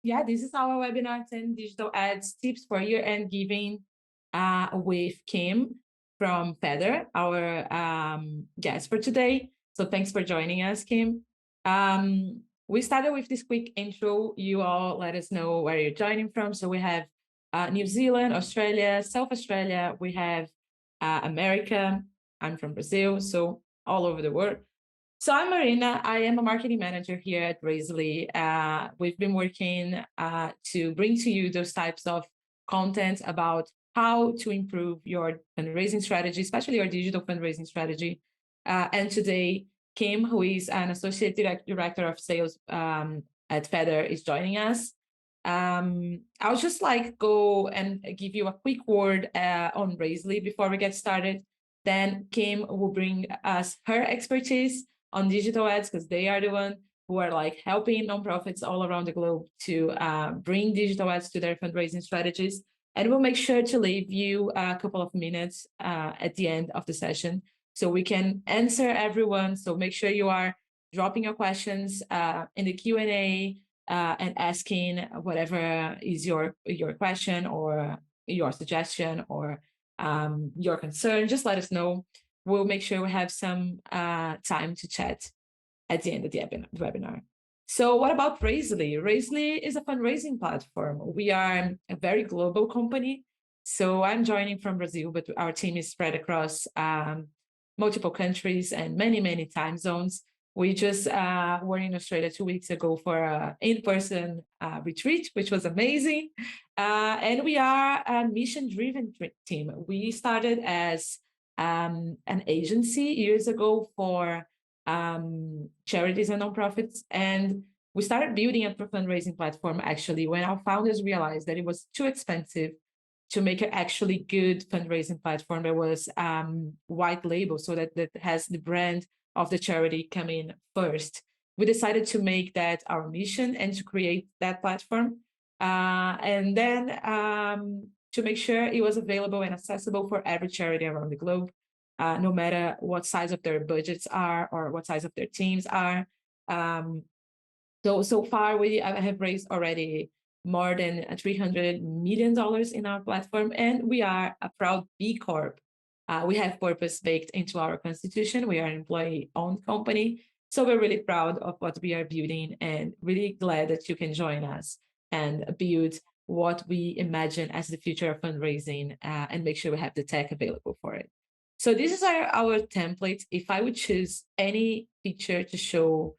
Yeah, this is our webinar 10 digital ads tips for year-end giving with Kim from Feather, our guest for today. So thanks for joining us, Kim. We started with this quick intro. You all let us know where you're joining from. So we have New Zealand, Australia, South Australia. We have America. I'm from Brazil, so all over the world. So I'm Marina. I am a marketing manager here at Raisely. We've been working to bring to you those types of content about how to improve your fundraising strategy, especially your digital fundraising strategy. And today, Kim, who is an associate director of sales at Feather, is joining us. I'll just go and give you a quick word on Raisely before we get started. Then Kim will bring us her expertise on digital ads, because they are the one who are helping nonprofits all around the globe to bring digital ads to their fundraising strategies. And we'll make sure to leave you a couple of minutes at the end of the session so we can answer everyone. So make sure you are dropping your questions in the Q&A and asking whatever is your question or your suggestion or your concern. Just let us know. We'll make sure we have some time to chat at the end of the webinar. So what about Raisely? Raisely is a fundraising platform. We are a very global company. So I'm joining from Brazil, but our team is spread across multiple countries and many, many time zones. We just were in Australia 2 weeks ago for an in-person retreat, which was amazing. And we are a mission-driven team. We started as an agency years ago for charities and nonprofits. And we started building a fundraising platform actually when our founders realized that it was too expensive to make an actually good fundraising platform that was white label, so that has the brand of the charity come in first. We decided to make that our mission and to create that platform. And then to make sure it was available and accessible for every charity around the globe, no matter what size of their budgets are or what size of their teams are. So far, we have raised already more than $300 million in our platform, and we are a proud B Corp. We have purpose baked into our constitution. We are an employee-owned company, so we're really proud of what we are building and really glad that you can join us and build what we imagine as the future of fundraising and make sure we have the tech available for it. So this is our template. If I would choose any feature to show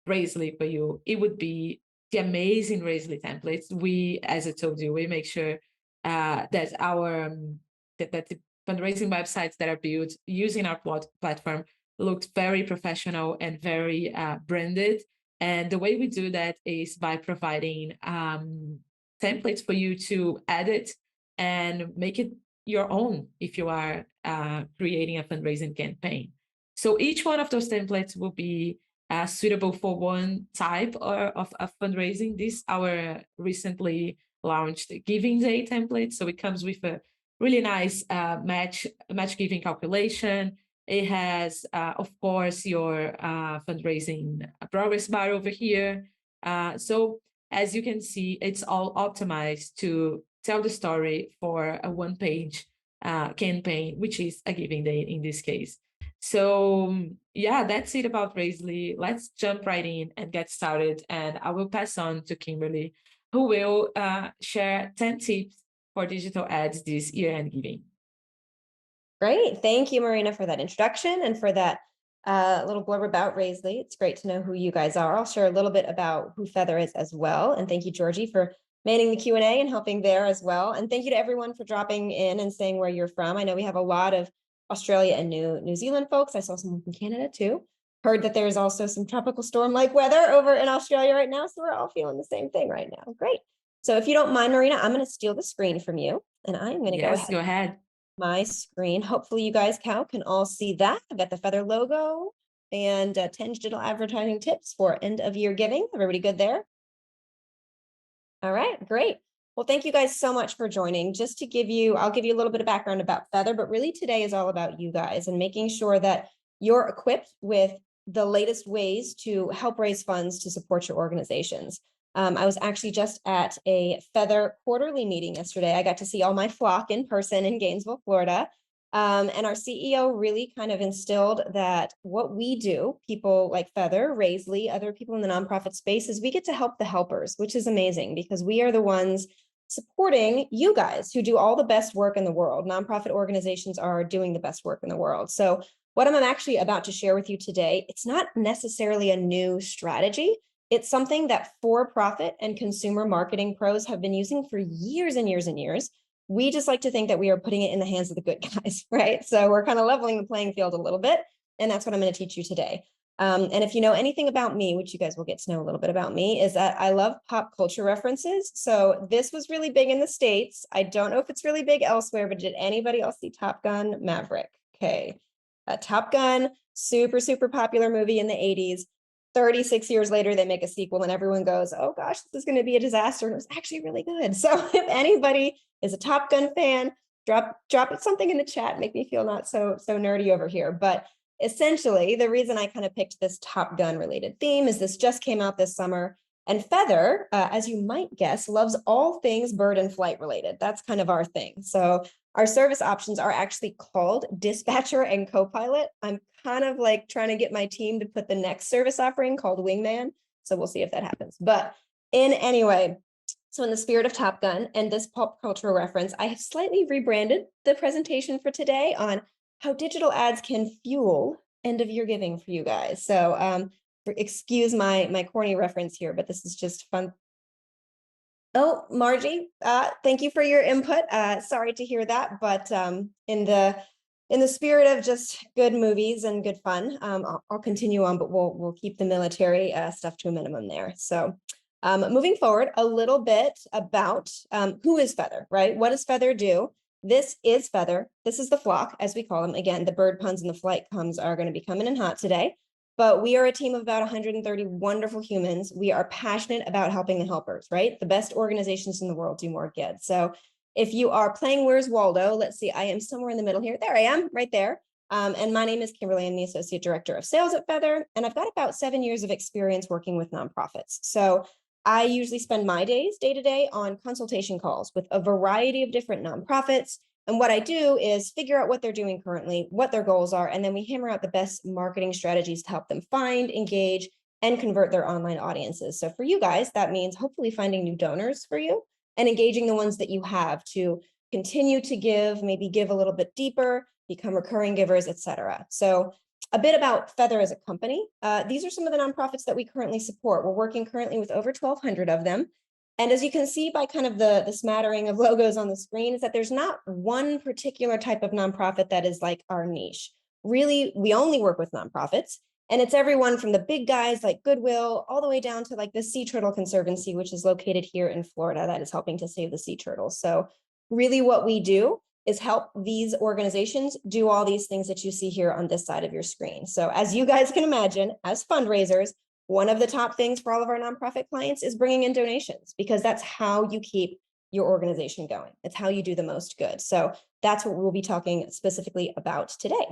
Raisely for you, it would be the amazing Raisely templates. We, as I told you, we make sure that that the fundraising websites that are built using our platform look very professional and very branded. And the way we do that is by providing templates for you to edit and make it your own if you are creating a fundraising campaign. So each one of those templates will be suitable for one type of fundraising. This our recently launched Giving Day template. So it comes with a really nice match giving calculation. It has, of course, your fundraising progress bar over here. So as you can see, it's all optimized to tell the story for a one-page campaign, which is a Giving Day in this case. So yeah, that's it about Raisely. Let's jump right in and get started. And I will pass on to Kimberly, who will share 10 tips for digital ads this year-end giving. Great. Thank you, Marina, for that introduction and for that little blurb about Raisely. It's great to know who you guys are. I'll share a little bit about who Feather is as well. And thank you, Georgie, for manning the Q&A and helping there as well. And thank you to everyone for dropping in and saying where you're from. I know we have a lot of Australia and New Zealand folks. I saw someone from Canada too. Heard that there's also some tropical storm-like weather over in Australia right now. So we're all feeling the same thing right now. Great. So if you don't mind, Marina, I'm going to steal the screen from you. And I'm going to go ahead. My screen. Hopefully you guys can all see that. I've got the Feather logo and 10 digital advertising tips for end of year giving. Everybody good there? All right, great. Well, thank you guys so much for joining. Just to give you, I'll give you a little bit of background about Feather, but really today is all about you guys and making sure that you're equipped with the latest ways to help raise funds to support your organizations. I was actually just at a Feather quarterly meeting yesterday. I got to see all my flock in person in Gainesville, Florida. And our CEO really kind of instilled that what we do, people like Feather, Raisley, other people in the nonprofit space, is we get to help the helpers, which is amazing because we are the ones supporting you guys who do all the best work in the world. Nonprofit organizations are doing the best work in the world. So what I'm actually about to share with you today, it's not necessarily a new strategy. It's something that for-profit and consumer marketing pros have been using for years and years and years. We just like to think that we are putting it in the hands of the good guys, right? So we're kind of leveling the playing field a little bit, and that's what I'm going to teach you today. And if you know anything about me, which you guys will get to know a little bit about me, is that I love pop culture references. So this was really big in the States. I don't know if it's really big elsewhere, but did anybody else see Top Gun Maverick? Okay. Top Gun, super, super popular movie in the 80s. 36 years later, they make a sequel and everyone goes, oh gosh, this is going to be a disaster. And it was actually really good. So if anybody is a Top Gun fan, drop something in the chat, make me feel not so nerdy over here. But essentially, the reason I kind of picked this Top Gun related theme is this just came out this summer. And Feather, as you might guess, loves all things bird and flight related. That's kind of our thing. So our service options are actually called Dispatcher and Copilot. I'm kind of like trying to get my team to put the next service offering called Wingman. So we'll see if that happens. But in any way, so in the spirit of Top Gun and this pop cultural reference, I have slightly rebranded the presentation for today on how digital ads can fuel end of year giving for you guys. So excuse my corny reference here, but this is just fun. Oh, Margie, thank you for your input. Sorry to hear that, but in the spirit of just good movies and good fun, I'll continue on, but we'll keep the military stuff to a minimum there. So moving forward, a little bit about who is Feather, right? What does Feather do? This is Feather. This is the flock, as we call them. Again, the bird puns and the flight puns are going to be coming in hot today. But we are a team of about 130 wonderful humans. We are passionate about helping the helpers, right? The best organizations in the world do more good. So if you are playing Where's Waldo, let's see, I am somewhere in the middle here. There I am, right there. And my name is Kimberly. I'm the Associate Director of Sales at Feather, and I've got about 7 years of experience working with nonprofits. So I usually spend my days day to day on consultation calls with a variety of different nonprofits. And what I do is figure out what they're doing currently, what their goals are, and then we hammer out the best marketing strategies to help them find, engage, and convert their online audiences. So for you guys, that means hopefully finding new donors for you and engaging the ones that you have to continue to give, maybe give a little bit deeper, become recurring givers, etc. So a bit about Feather as a company. These are some of the nonprofits that we currently support. We're working currently with over 1,200 of them. And as you can see by kind of the smattering of logos on the screen is that there's not one particular type of nonprofit that is like our niche. Really, we only work with nonprofits, and it's everyone from the big guys like Goodwill all the way down to like the Sea Turtle Conservancy, which is located here in Florida, that is helping to save the sea turtles. So really what we do is help these organizations do all these things that you see here on this side of your screen. So as you guys can imagine, as fundraisers, one of the top things for all of our nonprofit clients is bringing in donations, because that's how you keep your organization going. It's how you do the most good. So that's what we'll be talking specifically about today.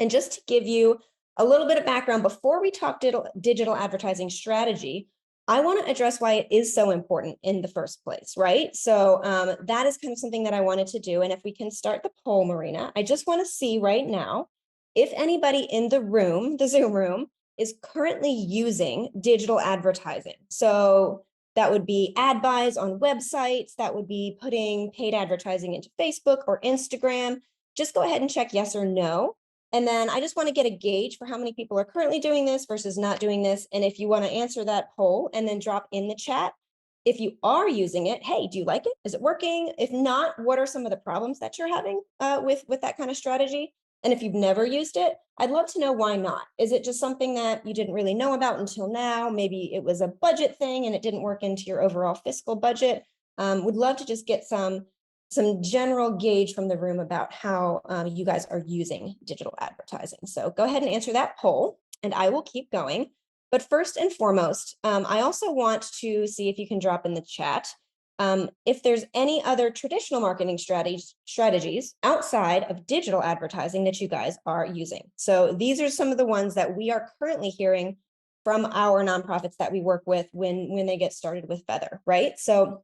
And just to give you a little bit of background, before we talk digital advertising strategy, I want to address why it is so important in the first place, right? So that is kind of something that I wanted to do. And if we can start the poll, Marina, I just want to see right now if anybody in the room, the Zoom room, is currently using digital advertising. So that would be ad buys on websites, that would be putting paid advertising into Facebook or Instagram. Just go ahead and check yes or no. And then I just want to get a gauge for how many people are currently doing this versus not doing this. And if you want to answer that poll and then drop in the chat, if you are using it, hey, do you like it? Is it working? If not, what are some of the problems that you're having with that kind of strategy? And if you've never used it, I'd love to know why not. Is it just something that you didn't really know about until now? Maybe it was a budget thing and it didn't work into your overall fiscal budget. Would love to just get some general gauge from the room about how you guys are using digital advertising. So go ahead and answer that poll and I will keep going. But first and foremost, I also want to see if you can drop in the chat if there's any other traditional marketing strategies outside of digital advertising that you guys are using. So these are some of the ones that we are currently hearing from our nonprofits that we work with when they get started with Feather, right? So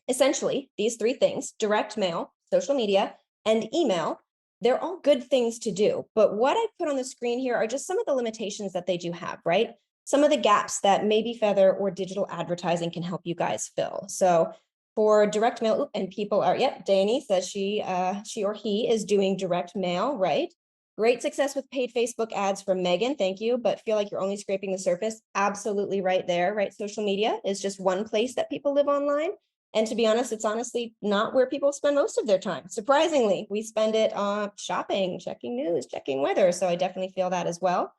essentially, these three things, direct mail, social media, and email, they're all good things to do. But what I put on the screen here are just some of the limitations that they do have, right? Some of the gaps that maybe Feather or digital advertising can help you guys fill. So for direct mail, and people are, yep, Danny says she or he is doing direct mail, right? Great success with paid Facebook ads from Megan, thank you, but feel like you're only scraping the surface. Absolutely right there, right? Social media is just one place that people live online. And to be honest, it's honestly not where people spend most of their time. Surprisingly, we spend it on shopping, checking news, checking weather. So I definitely feel that as well.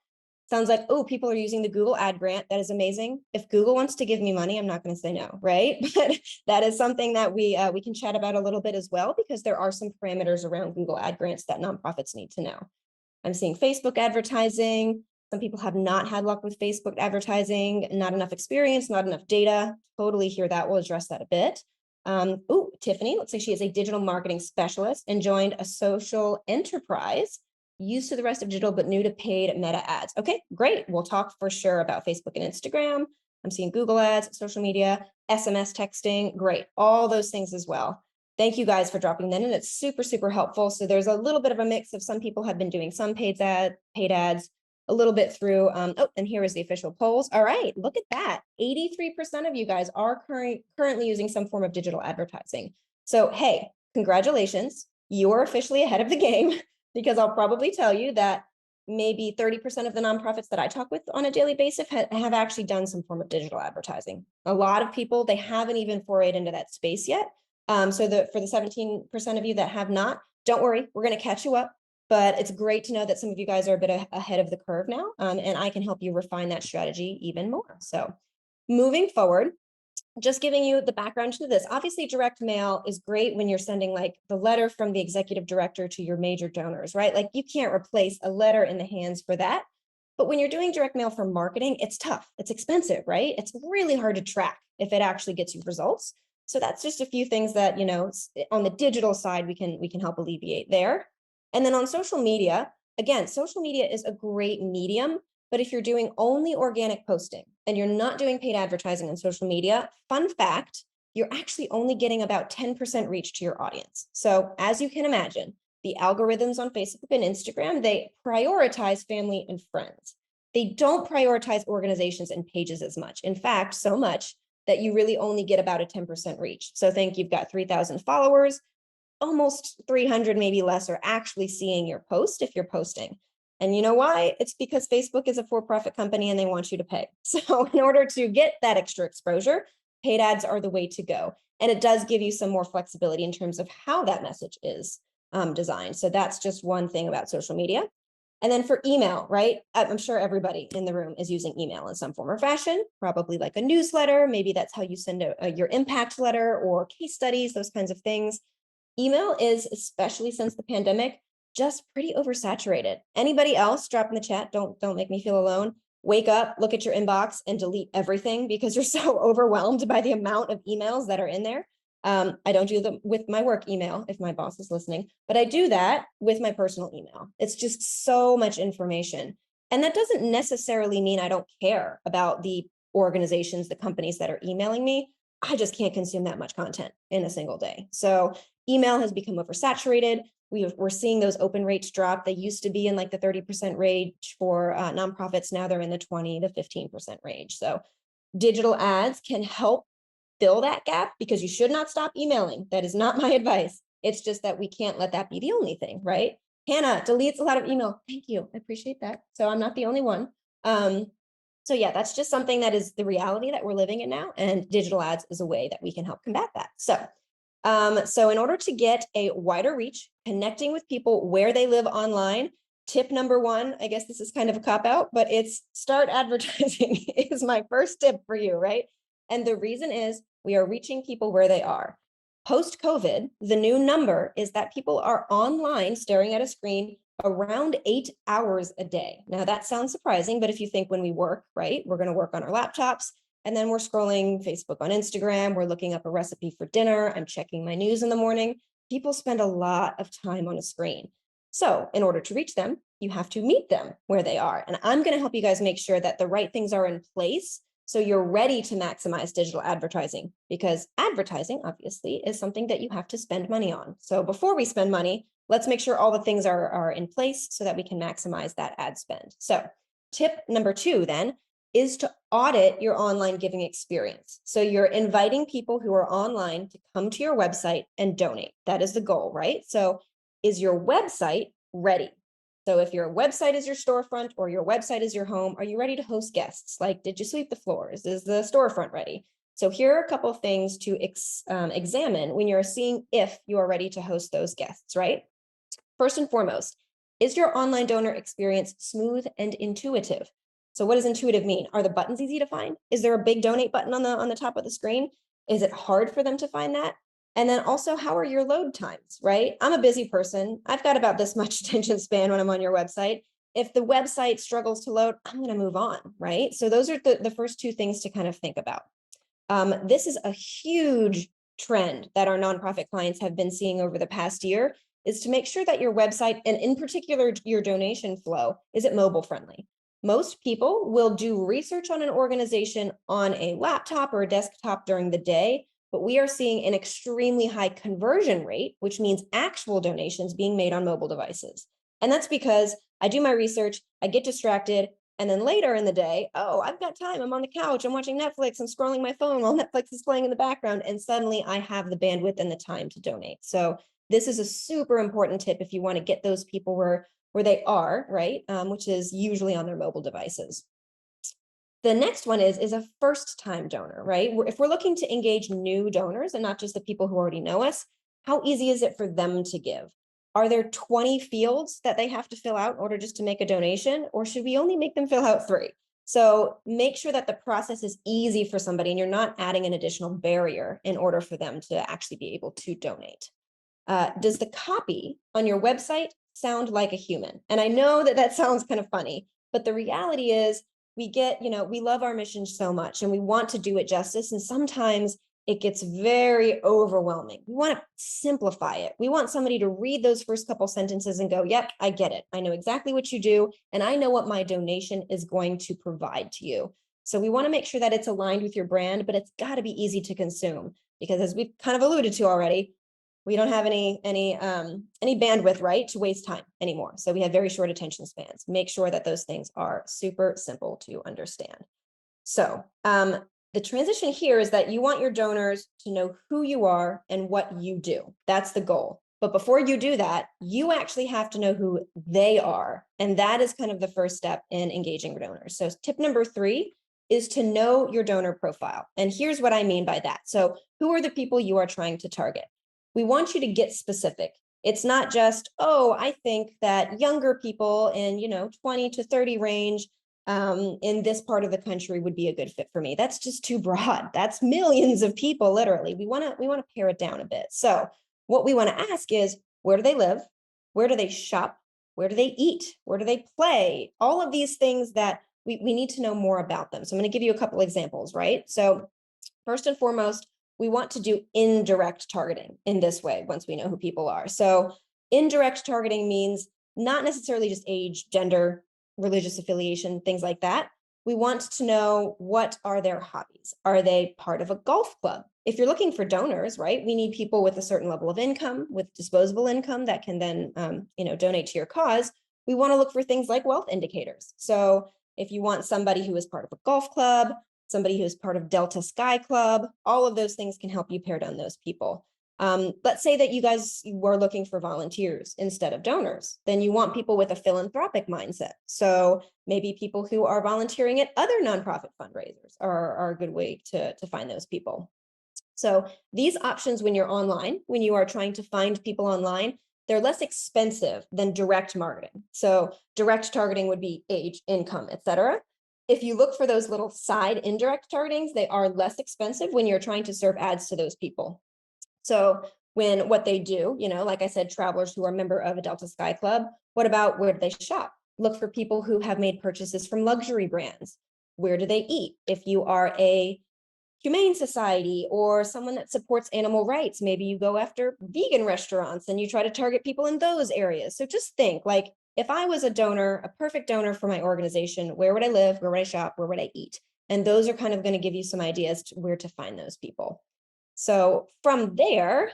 Sounds like, oh, people are using the Google ad grant. That is amazing. If Google wants to give me money, I'm not going to say no, right? But that is something that we can chat about a little bit as well, because there are some parameters around Google ad grants that nonprofits need to know. I'm seeing Facebook advertising. Some people have not had luck with Facebook advertising, not enough experience, not enough data. Totally hear that. We'll address that a bit. Oh, Tiffany, looks like she is a digital marketing specialist and joined a social enterprise used to the rest of digital, but new to paid Meta ads. Okay, great. We'll talk for sure about Facebook and Instagram. I'm seeing Google ads, social media, SMS texting. Great. All those things as well. Thank you guys for dropping that in. It's super, super helpful. So there's a little bit of a mix of some people have been doing some paid ads, a little bit through. Oh, and here is the official polls. All right, look at that. 83% of you guys are currently using some form of digital advertising. So, hey, congratulations. You are officially ahead of the game, because I'll probably tell you that maybe 30% of the nonprofits that I talk with on a daily basis have actually done some form of digital advertising. A lot of people, they haven't even forayed into that space yet. So for the 17% of you that have not, don't worry, we're going to catch you up. But it's great to know that some of you guys are a bit ahead of the curve now, and I can help you refine that strategy even more. So moving forward, just giving you the background to this. Obviously, direct mail is great when you're sending like the letter from the executive director to your major donors, right? Like you can't replace a letter in the hands for that. But when you're doing direct mail for marketing, it's tough. It's expensive, right? It's really hard to track if it actually gets you results. So that's just a few things that, you know, on the digital side, we can help alleviate there. And then on social media, again, social media is a great medium, but if you're doing only organic posting and you're not doing paid advertising on social media, fun fact, you're actually only getting about 10% reach to your audience. So as you can imagine, the algorithms on Facebook and Instagram, they prioritize family and friends. They don't prioritize organizations and pages as much. In fact, so much that you really only get about a 10% reach. So think you've got 3,000 followers, almost 300, maybe less, are actually seeing your post if you're posting. And you know why? It's because Facebook is a for-profit company and they want you to pay. So in order to get that extra exposure, paid ads are the way to go. And it does give you some more flexibility in terms of how that message is designed. So that's just one thing about social media. And then for email, right? I'm sure everybody in the room is using email in some form or fashion, probably like a newsletter. Maybe that's how you send your impact letter or case studies, those kinds of things. Email is, especially since the pandemic, just pretty oversaturated. Anybody else, drop in the chat. Don't make me feel alone. Wake up, look at your inbox and delete everything because you're so overwhelmed by the amount of emails that are in there. I don't do them with my work email if my boss is listening, but I do that with my personal email. It's just so much information. And that doesn't necessarily mean I don't care about the organizations, the companies that are emailing me. I just can't consume that much content in a single day. So email has become oversaturated. We're seeing those open rates drop. They used to be in like the 30% range for nonprofits. Now they're in the 20 to 15% range. So digital ads can help fill that gap because you should not stop emailing. That is not my advice. It's just that we can't let that be the only thing, right? Hannah deletes a lot of email. Thank you. I appreciate that. So I'm not the only one. So yeah, that's just something that is the reality that we're living in now. And digital ads is a way that we can help combat that. So in order to get a wider reach, connecting with people where they live online, tip number one, I guess this is kind of a cop out, but it's start advertising is my first tip for you, right? And the reason is we are reaching people where they are. Post-COVID, the new number is that people are online staring at a screen around 8 hours a day. Now that sounds surprising, but if you think when we work, right, we're going to work on our laptops and then we're scrolling Facebook on Instagram, we're looking up a recipe for dinner, I'm checking my news in the morning. People spend a lot of time on a screen. So in order to reach them, you have to meet them where they are. And I'm going to help you guys make sure that the right things are in place so you're ready to maximize digital advertising, because advertising obviously is something that you have to spend money on. So before we spend money, let's make sure all the things are in place so that we can maximize that ad spend. So tip number 2 then is to audit your online giving experience. So you're inviting people who are online to come to your website and donate. That is the goal, right? So is your website ready? So if your website is your storefront or your website is your home, are you ready to host guests? Like, did you sweep the floors? Is the storefront ready? So here are a couple of things to examine when you're seeing if you are ready to host those guests, right? First and foremost, is your online donor experience smooth and intuitive? So what does intuitive mean? Are the buttons easy to find? Is there a big donate button on the top of the screen? Is it hard for them to find that? And then also, how are your load times, right? I'm a busy person. I've got about this much attention span when I'm on your website. If the website struggles to load, I'm going to move on, right? So those are the first 2 things to kind of think about. This is a huge trend that our nonprofit clients have been seeing over the past year, is to make sure that your website, and in particular your donation flow, is it mobile friendly. Most people will do research on an organization on a laptop or a desktop during the day, but we are seeing an extremely high conversion rate, which means actual donations being made on mobile devices. And that's because I do my research, I get distracted, and then later in the day, oh, I've got time. I'm on the couch. I'm watching Netflix. I'm scrolling my phone while Netflix is playing in the background. And suddenly I have the bandwidth and the time to donate. So this is a super important tip if you want to get those people where they are, right? Which is usually on their mobile devices. The next one is a first-time donor, right? If we're looking to engage new donors and not just the people who already know us, how easy is it for them to give? Are there 20 fields that they have to fill out in order just to make a donation, or should we only make them fill out 3? So make sure that the process is easy for somebody and you're not adding an additional barrier in order for them to actually be able to donate. Does the copy on your website sound like a human? And I know that sounds kind of funny, but the reality is we love our mission so much and we want to do it justice. And sometimes it gets very overwhelming. We want to simplify it. We want somebody to read those first couple sentences and go, yep, I get it. I know exactly what you do. And I know what my donation is going to provide to you. So we want to make sure that it's aligned with your brand, but it's got to be easy to consume, because as we've kind of alluded to already, we don't have any bandwidth, right, to waste time anymore. So we have very short attention spans. Make sure that those things are super simple to understand. So the transition here is that you want your donors to know who you are and what you do. That's the goal. But before you do that, you actually have to know who they are. And that is kind of the first step in engaging donors. So tip number 3 is to know your donor profile. And here's what I mean by that. So who are the people you are trying to target? We want you to get specific. It's not just, oh, I think that younger people in 20 to 30 range in this part of the country would be a good fit for me. That's just too broad. That's millions of people, literally. We want to pare it down a bit. So what we want to ask is, where do they live? Where do they shop? Where do they eat? Where do they play? All of these things that we need to know more about them. So I'm going to give you a couple examples, right? So first and foremost, we want to do indirect targeting in this way once we know who people are. So indirect targeting means not necessarily just age, gender, religious affiliation, things like that. We want to know, what are their hobbies? Are they part of a golf club? If you're looking for donors, right, we need people with a certain level of income, with disposable income that can then donate to your cause. We want to look for things like wealth indicators. So if you want somebody who is part of a golf club, somebody who is part of Delta Sky Club, all of those things can help you pare down those people. Let's say that you guys were looking for volunteers instead of donors. Then you want people with a philanthropic mindset. So maybe people who are volunteering at other nonprofit fundraisers are a good way to find those people. So these options, when you're online, when you are trying to find people online, they're less expensive than direct marketing. So direct targeting would be age, income, etc. If you look for those little side indirect targetings, they are less expensive when you're trying to serve ads to those people. So what they do, like I said, travelers who are a member of a Delta Sky Club, what about where do they shop? Look for people who have made purchases from luxury brands. Where do they eat? If you are a humane society or someone that supports animal rights, maybe you go after vegan restaurants and you try to target people in those areas. So just think, like, if I was a donor, a perfect donor for my organization, where would I live? Where would I shop? Where would I eat? And those are kind of going to give you some ideas to where to find those people. So from there,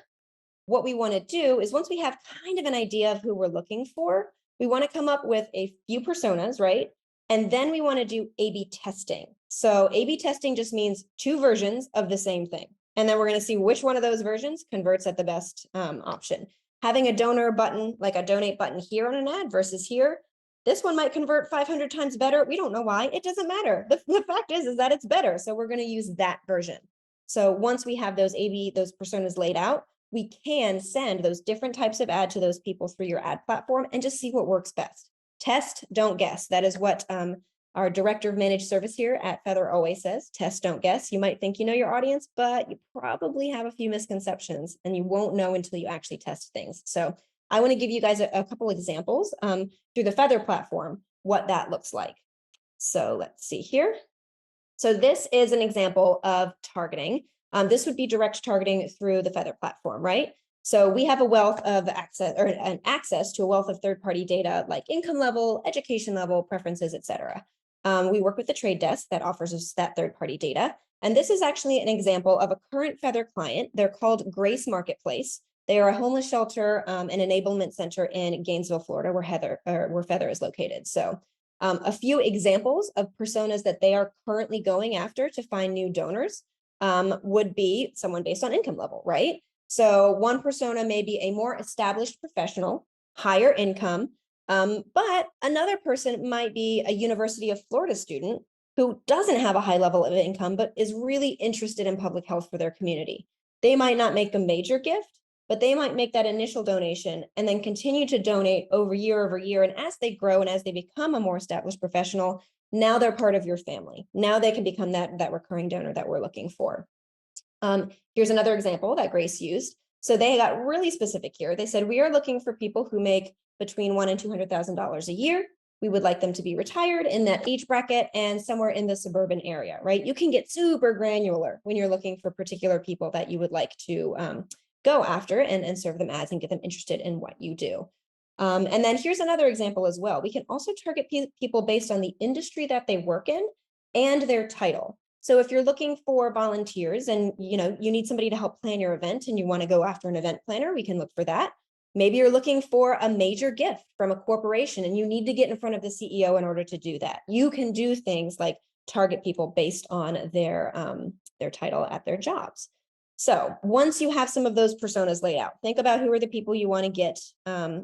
what we want to do is once we have kind of an idea of who we're looking for, we want to come up with a few personas, right? And then we want to do A/B testing. So A/B testing just means two versions of the same thing. And then we're going to see which one of those versions converts at the best option. Having a donor button, like a donate button here on an ad versus here, this one might convert 500 times better. We don't know why. It doesn't matter. The fact is that it's better. So we're going to use that version. So once we have those those personas laid out, we can send those different types of ad to those people through your ad platform and just see what works best. Test, don't guess. That is what our director of managed service here at Feather always says. Test, don't guess. You might think you know your audience, but you probably have a few misconceptions and you won't know until you actually test things. So I want to give you guys a couple examples through the Feather platform, what that looks like. So let's see here. So this is an example of targeting. This would be direct targeting through the Feather platform, right? So we have a wealth of access or an access to a wealth of third-party data like income level, education level, preferences, et cetera. We work with the trade desk that offers us that third-party data. And this is actually an example of a current Feather client. They're called Grace Marketplace. They are a homeless shelter and enablement center in Gainesville, Florida, where Feather is located. So a few examples of personas that they are currently going after to find new donors would be someone based on income level, right? So one persona may be a more established professional, higher income, but another person might be a University of Florida student who doesn't have a high level of income, but is really interested in public health for their community. They might not make a major gift, but they might make that initial donation and then continue to donate over year. And as they grow and as they become a more established professional, now they're part of your family. Now they can become that recurring donor that we're looking for. Here's another example that Grace used. So they got really specific here. They said, we are looking for people who make between $100,000 and $200,000 a year. We would like them to be retired in that age bracket and somewhere in the suburban area, right? You can get super granular when you're looking for particular people that you would like to go after and serve them ads and get them interested in what you do. And then here's another example as well. We can also target people based on the industry that they work in and their title. So if you're looking for volunteers and you need somebody to help plan your event and you want to go after an event planner, we can look for that. Maybe you're looking for a major gift from a corporation and you need to get in front of the CEO in order to do that. You can do things like target people based on their title at their jobs. So once you have some of those personas laid out, think about who are the people you want to get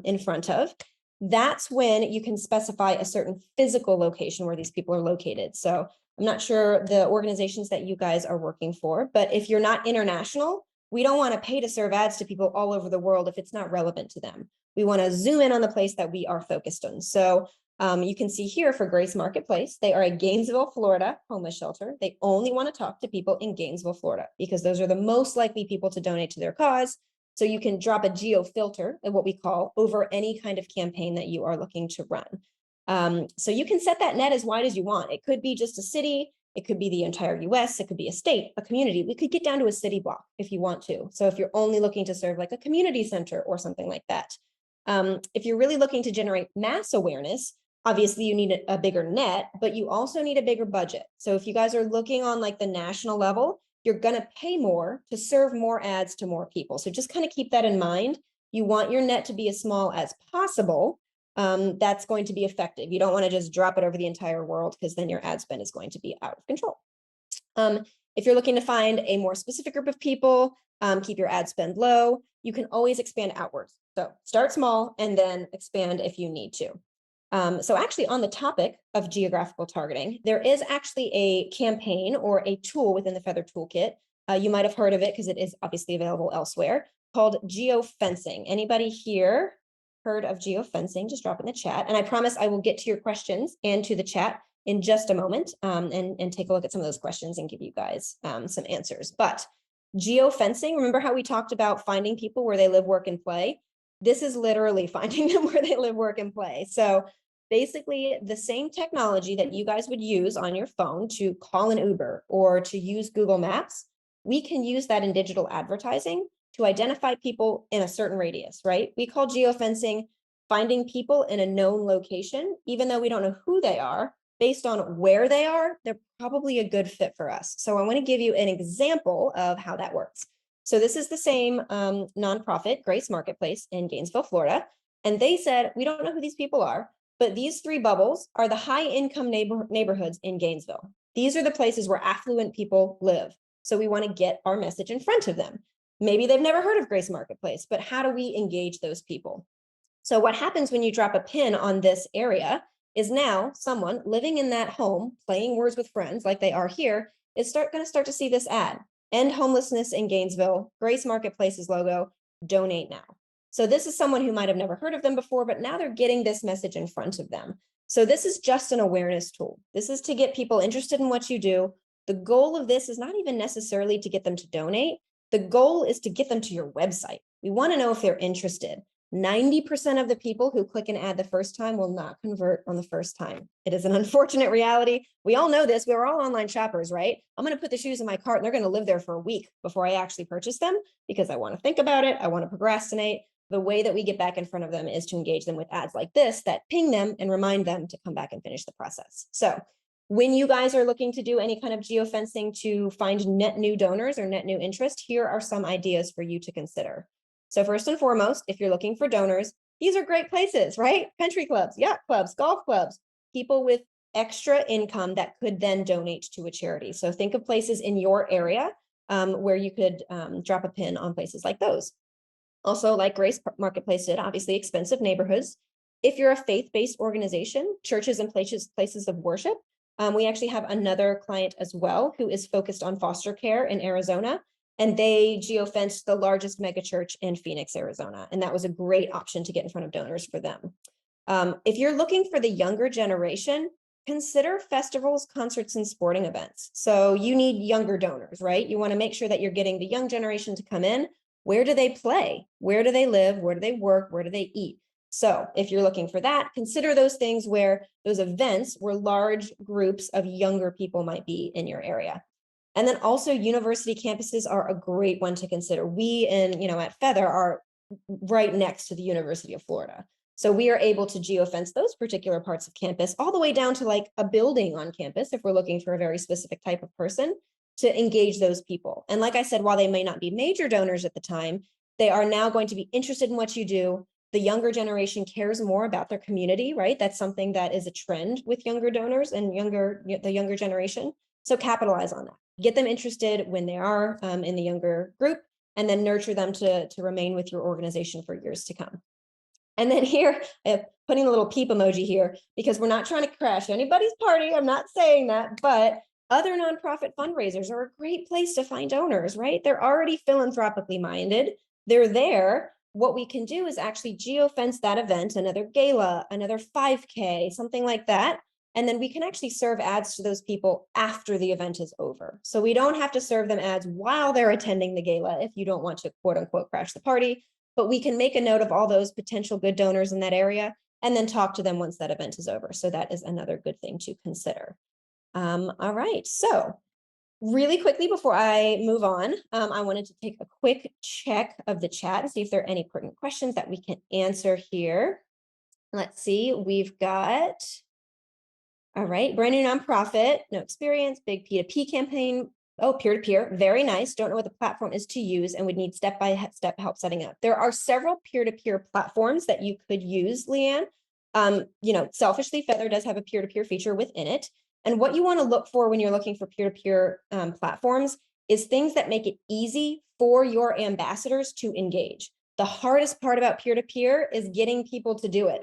in front of. That's when you can specify a certain physical location where these people are located. So I'm not sure the organizations that you guys are working for, but if you're not international, we don't want to pay to serve ads to people all over the world if it's not relevant to them. We want to zoom in on the place that we are focused on. So you can see here for Grace Marketplace, they are a Gainesville, Florida homeless shelter. They only want to talk to people in Gainesville, Florida, because those are the most likely people to donate to their cause. So you can drop a geo filter, what we call, over any kind of campaign that you are looking to run. So you can set that net as wide as you want. It could be just a city. It could be the entire US. It could be a state, a community. We could get down to a city block if you want to. So if you're only looking to serve like a community center or something like that. If you're really looking to generate mass awareness, obviously you need a bigger net, but you also need a bigger budget. So if you guys are looking on like the national level, you're going to pay more to serve more ads to more people. So just kind of keep that in mind. You want your net to be as small as possible. That's going to be effective. You don't want to just drop it over the entire world because then your ad spend is going to be out of control. If you're looking to find a more specific group of people, keep your ad spend low, you can always expand outwards. So start small and then expand if you need to. So actually on the topic of geographical targeting, there is actually a campaign or a tool within the Feather Toolkit. You might have heard of it because it is obviously available elsewhere, called geofencing. Anybody here heard of geofencing? Just drop in the chat. And I promise I will get to your questions and to the chat in just a moment and take a look at some of those questions and give you guys some answers. But geofencing, remember how we talked about finding people where they live, work, and play? This is literally finding them where they live, work, and play. So basically the same technology that you guys would use on your phone to call an Uber or to use Google Maps, we can use that in digital advertising to identify people in a certain radius, right? We call geofencing finding people in a known location, even though we don't know who they are, based on where they are, they're probably a good fit for us. So I want to give you an example of how that works. So this is the same nonprofit, Grace Marketplace in Gainesville, Florida. And they said, we don't know who these people are, but these 3 bubbles are the high income neighborhoods in Gainesville. These are the places where affluent people live. So we want to get our message in front of them. Maybe they've never heard of Grace Marketplace, but how do we engage those people? So what happens when you drop a pin on this area is now someone living in that home, playing Words with Friends like they are here, is going to start to see this ad. End homelessness in Gainesville, Grace Marketplace's logo, donate now. So this is someone who might have never heard of them before, but now they're getting this message in front of them. So this is just an awareness tool. This is to get people interested in what you do. The goal of this is not even necessarily to get them to donate. The goal is to get them to your website. We want to know if they're interested. 90% of the people who click an ad the first time will not convert on the first time. It is an unfortunate reality. We all know this. We're all online shoppers, right? I'm going to put the shoes in my cart and they're going to live there for a week before I actually purchase them because I want to think about it. I want to procrastinate. The way that we get back in front of them is to engage them with ads like this that ping them and remind them to come back and finish the process. So when you guys are looking to do any kind of geofencing to find net new donors or net new interest, here are some ideas for you to consider. So first and foremost, if you're looking for donors, these are great places, right? Country clubs, yacht clubs, golf clubs, people with extra income that could then donate to a charity. So think of places in your area where you could drop a pin on places like those. Also, like Grace Marketplace did, obviously expensive neighborhoods. If you're a faith-based organization, churches and places of worship, we actually have another client as well who is focused on foster care in Arizona, and they geofenced the largest megachurch in Phoenix, Arizona. And that was a great option to get in front of donors for them. If you're looking for the younger generation, consider festivals, concerts, and sporting events. So you need younger donors, right? You want to make sure that you're getting the young generation to come in. Where do they play? Where do they live? Where do they work? Where do they eat? So if you're looking for that, consider those things where those events where large groups of younger people might be in your area. And then also university campuses are a great one to consider. We at Feather are right next to the University of Florida. So we are able to geofence those particular parts of campus all the way down to like a building on campus if we're looking for a very specific type of person to engage those people. And like I said, while they may not be major donors at the time, they are now going to be interested in what you do. The younger generation cares more about their community, right? That's something that is a trend with younger donors and the younger generation. So capitalize on that. Get them interested when they are in the younger group, and then nurture them to remain with your organization for years to come. And then here, putting a little peep emoji here, because we're not trying to crash anybody's party. I'm not saying that, but other nonprofit fundraisers are a great place to find donors, right? They're already philanthropically minded. They're there. What we can do is actually geofence that event, another gala, another 5K, something like that. And then we can actually serve ads to those people after the event is over. So we don't have to serve them ads while they're attending the gala if you don't want to quote unquote crash the party, but we can make a note of all those potential good donors in that area and then talk to them once that event is over. So that is another good thing to consider. All right, so really quickly before I move on, I wanted to take a quick check of the chat and see if there are any pertinent questions that we can answer here. Let's see, we've got, all right, brand new nonprofit, no experience, big P2P campaign. Oh, peer-to-peer, very nice. Don't know what the platform is to use and would need step-by-step help setting up. There are several peer-to-peer platforms that you could use, Leanne. Selfishly, Feather does have a peer-to-peer feature within it. And what you want to look for when you're looking for peer-to-peer platforms is things that make it easy for your ambassadors to engage. The hardest part about peer-to-peer is getting people to do it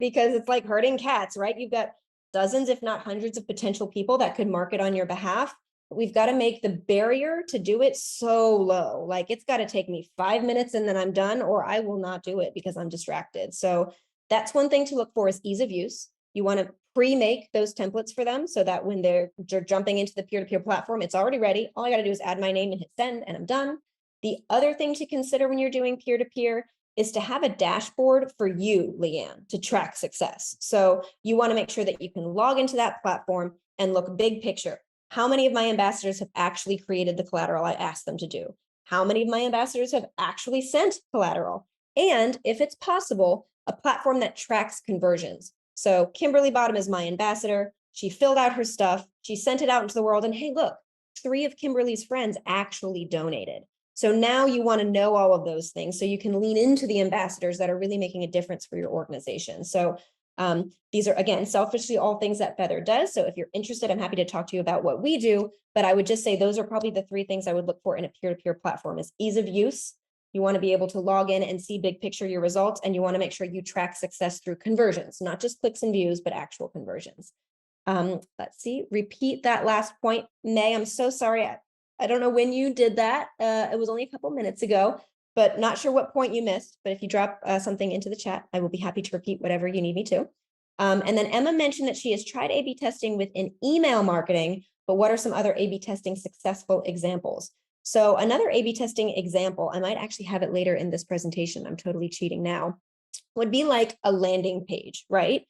because it's like herding cats, right? You've got dozens, if not hundreds of potential people that could market on your behalf. We've got to make the barrier to do it so low. Like it's got to take me 5 minutes and then I'm done, or I will not do it because I'm distracted. So that's one thing to look for is ease of use. You want to pre-make those templates for them so that when they're jumping into the peer-to-peer platform, it's already ready. All I got to do is add my name and hit send and I'm done. The other thing to consider when you're doing peer-to-peer is to have a dashboard for you, Leanne, to track success. So you want to make sure that you can log into that platform and look big picture. How many of my ambassadors have actually created the collateral I asked them to do? How many of my ambassadors have actually sent collateral? And if it's possible, a platform that tracks conversions. So Kimberly Bottom is my ambassador. She filled out her stuff. She sent it out into the world. And hey, look, 3 of Kimberly's friends actually donated. So now you want to know all of those things so you can lean into the ambassadors that are really making a difference for your organization. So these are, again, selfishly all things that Feather does. So if you're interested, I'm happy to talk to you about what we do. But I would just say those are probably the 3 things I would look for in a peer-to-peer platform: is ease of use. You want to be able to log in and see big picture your results, and you want to make sure you track success through conversions, not just clicks and views, but actual conversions. Let's see, repeat that last point. May, I'm so sorry. I don't know when you did that. It was only a couple minutes ago, but not sure what point you missed. But if you drop something into the chat, I will be happy to repeat whatever you need me to. And then Emma mentioned that she has tried A/B testing within email marketing, but what are some other A/B testing successful examples? So another A/B testing example, I might actually have it later in this presentation, I'm totally cheating now, would be like a landing page, right?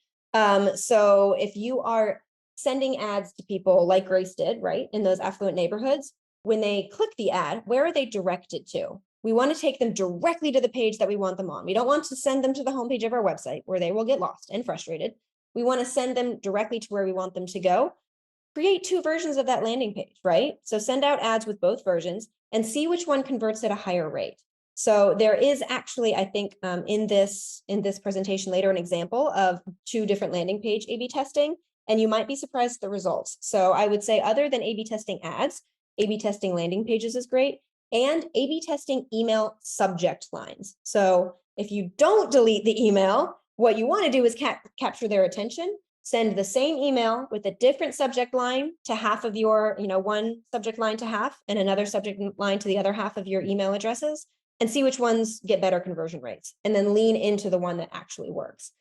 So if you are sending ads to people like Grace did, right, in those affluent neighborhoods, when they click the ad, where are they directed to? We want to take them directly to the page that we want them on. We don't want to send them to the homepage of our website where they will get lost and frustrated. We want to send them directly to where we want them to go. Create 2 versions of that landing page, right? So send out ads with both versions and see which one converts at a higher rate. So there is actually, I think, in this presentation later, an example of 2 different landing page A/B testing, and you might be surprised at the results. So I would say, other than A/B testing ads, A/B testing landing pages is great, and A/B testing email subject lines. So if you don't delete the email, what you want to do is capture their attention. Send the same email with a different subject line to half of your, one subject line to half and another subject line to the other half of your email addresses, and see which ones get better conversion rates, and then lean into the one that actually works.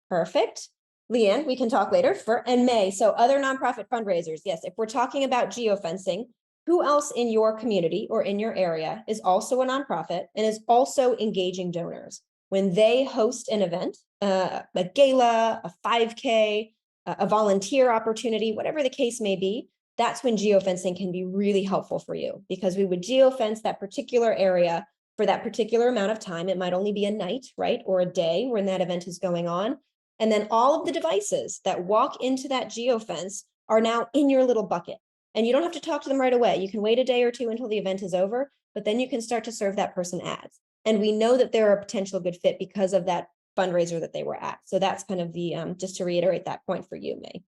Perfect. Leanne, we can talk later. And May, so other nonprofit fundraisers. Yes, if we're talking about geofencing, who else in your community or in your area is also a nonprofit and is also engaging donors? When they host an event, a gala, a 5K, a volunteer opportunity, whatever the case may be, that's when geofencing can be really helpful for you, because we would geofence that particular area for that particular amount of time. It might only be a night, right, or a day when that event is going on. And then all of the devices that walk into that geofence are now in your little bucket. And you don't have to talk to them right away. You can wait a day or 2 until the event is over, but then you can start to serve that person ads. And we know that they're a potential good fit because of that fundraiser that they were at. So that's kind of the, just to reiterate that point for you, May.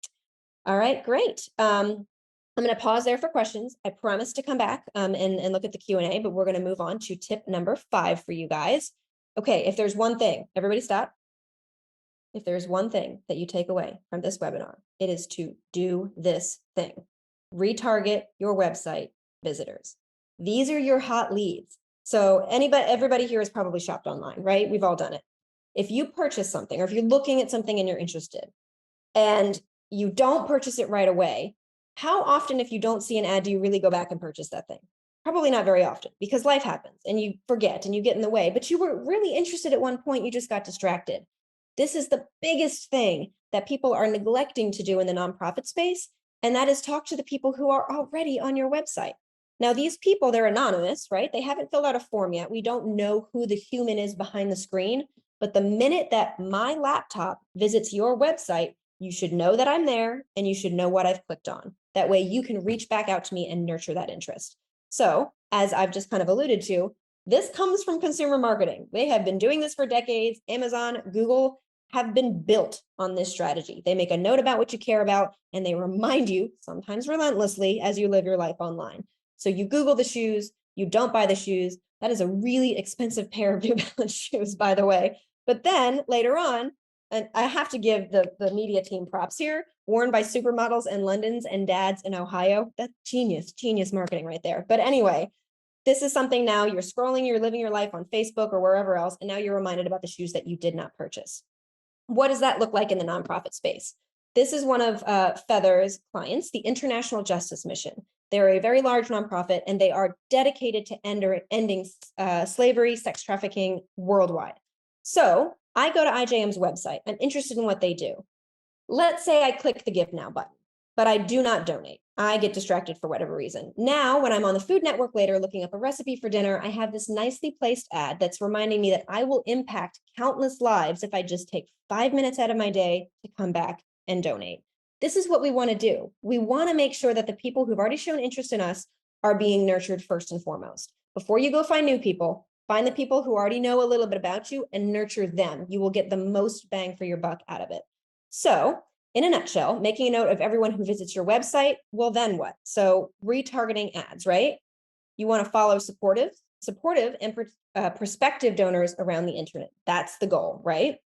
All right, great. I'm going to pause there for questions. I promise to come back and look at the Q&A, but we're going to move on to tip number 5 for you guys. Okay, if there's one thing, everybody stop. If there's one thing that you take away from this webinar, it is to do this thing. Retarget your website visitors. These are your hot leads. So everybody here has probably shopped online, right? We've all done it. If you purchase something, or if you're looking at something and you're interested and you don't purchase it right away, how often, if you don't see an ad, do you really go back and purchase that thing? Probably not very often, because life happens and you forget and you get in the way, but you were really interested at one point, you just got distracted. This is the biggest thing that people are neglecting to do in the nonprofit space, and that is talk to the people who are already on your website. Now, these people, they're anonymous, right? They haven't filled out a form yet. We don't know who the human is behind the screen, but the minute that my laptop visits your website, you should know that I'm there and you should know what I've clicked on. That way you can reach back out to me and nurture that interest. So, as I've just kind of alluded to, this comes from consumer marketing. They have been doing this for decades. Amazon, Google have been built on this strategy. They make a note about what you care about, and they remind you, sometimes relentlessly, as you live your life online. So you Google the shoes, you don't buy the shoes. That is a really expensive pair of New Balance shoes, by the way. But then later on, and I have to give the media team props here, worn by supermodels and Londons and dads in Ohio. That's genius marketing right there. But anyway, this is something now you're scrolling, you're living your life on Facebook or wherever else, and now you're reminded about the shoes that you did not purchase. What does that look like in the nonprofit space? This is one of Feather's clients, the International Justice Mission. They're a very large nonprofit, and they are dedicated to ending slavery, sex trafficking worldwide. So I go to IJM's website. I'm interested in what they do. Let's say I click the Give Now button, but I do not donate. I get distracted for whatever reason. Now, when I'm on the Food Network later looking up a recipe for dinner, I have this nicely placed ad that's reminding me that I will impact countless lives if I just take 5 minutes out of my day to come back and donate. This is what we want to do. We want to make sure that the people who've already shown interest in us are being nurtured first and foremost. Before you go find new people, find the people who already know a little bit about you and nurture them. You will get the most bang for your buck out of it. So, in a nutshell, making a note of everyone who visits your website, well, then what? So retargeting ads, right? You want to follow supportive and prospective donors around the internet. That's the goal, right?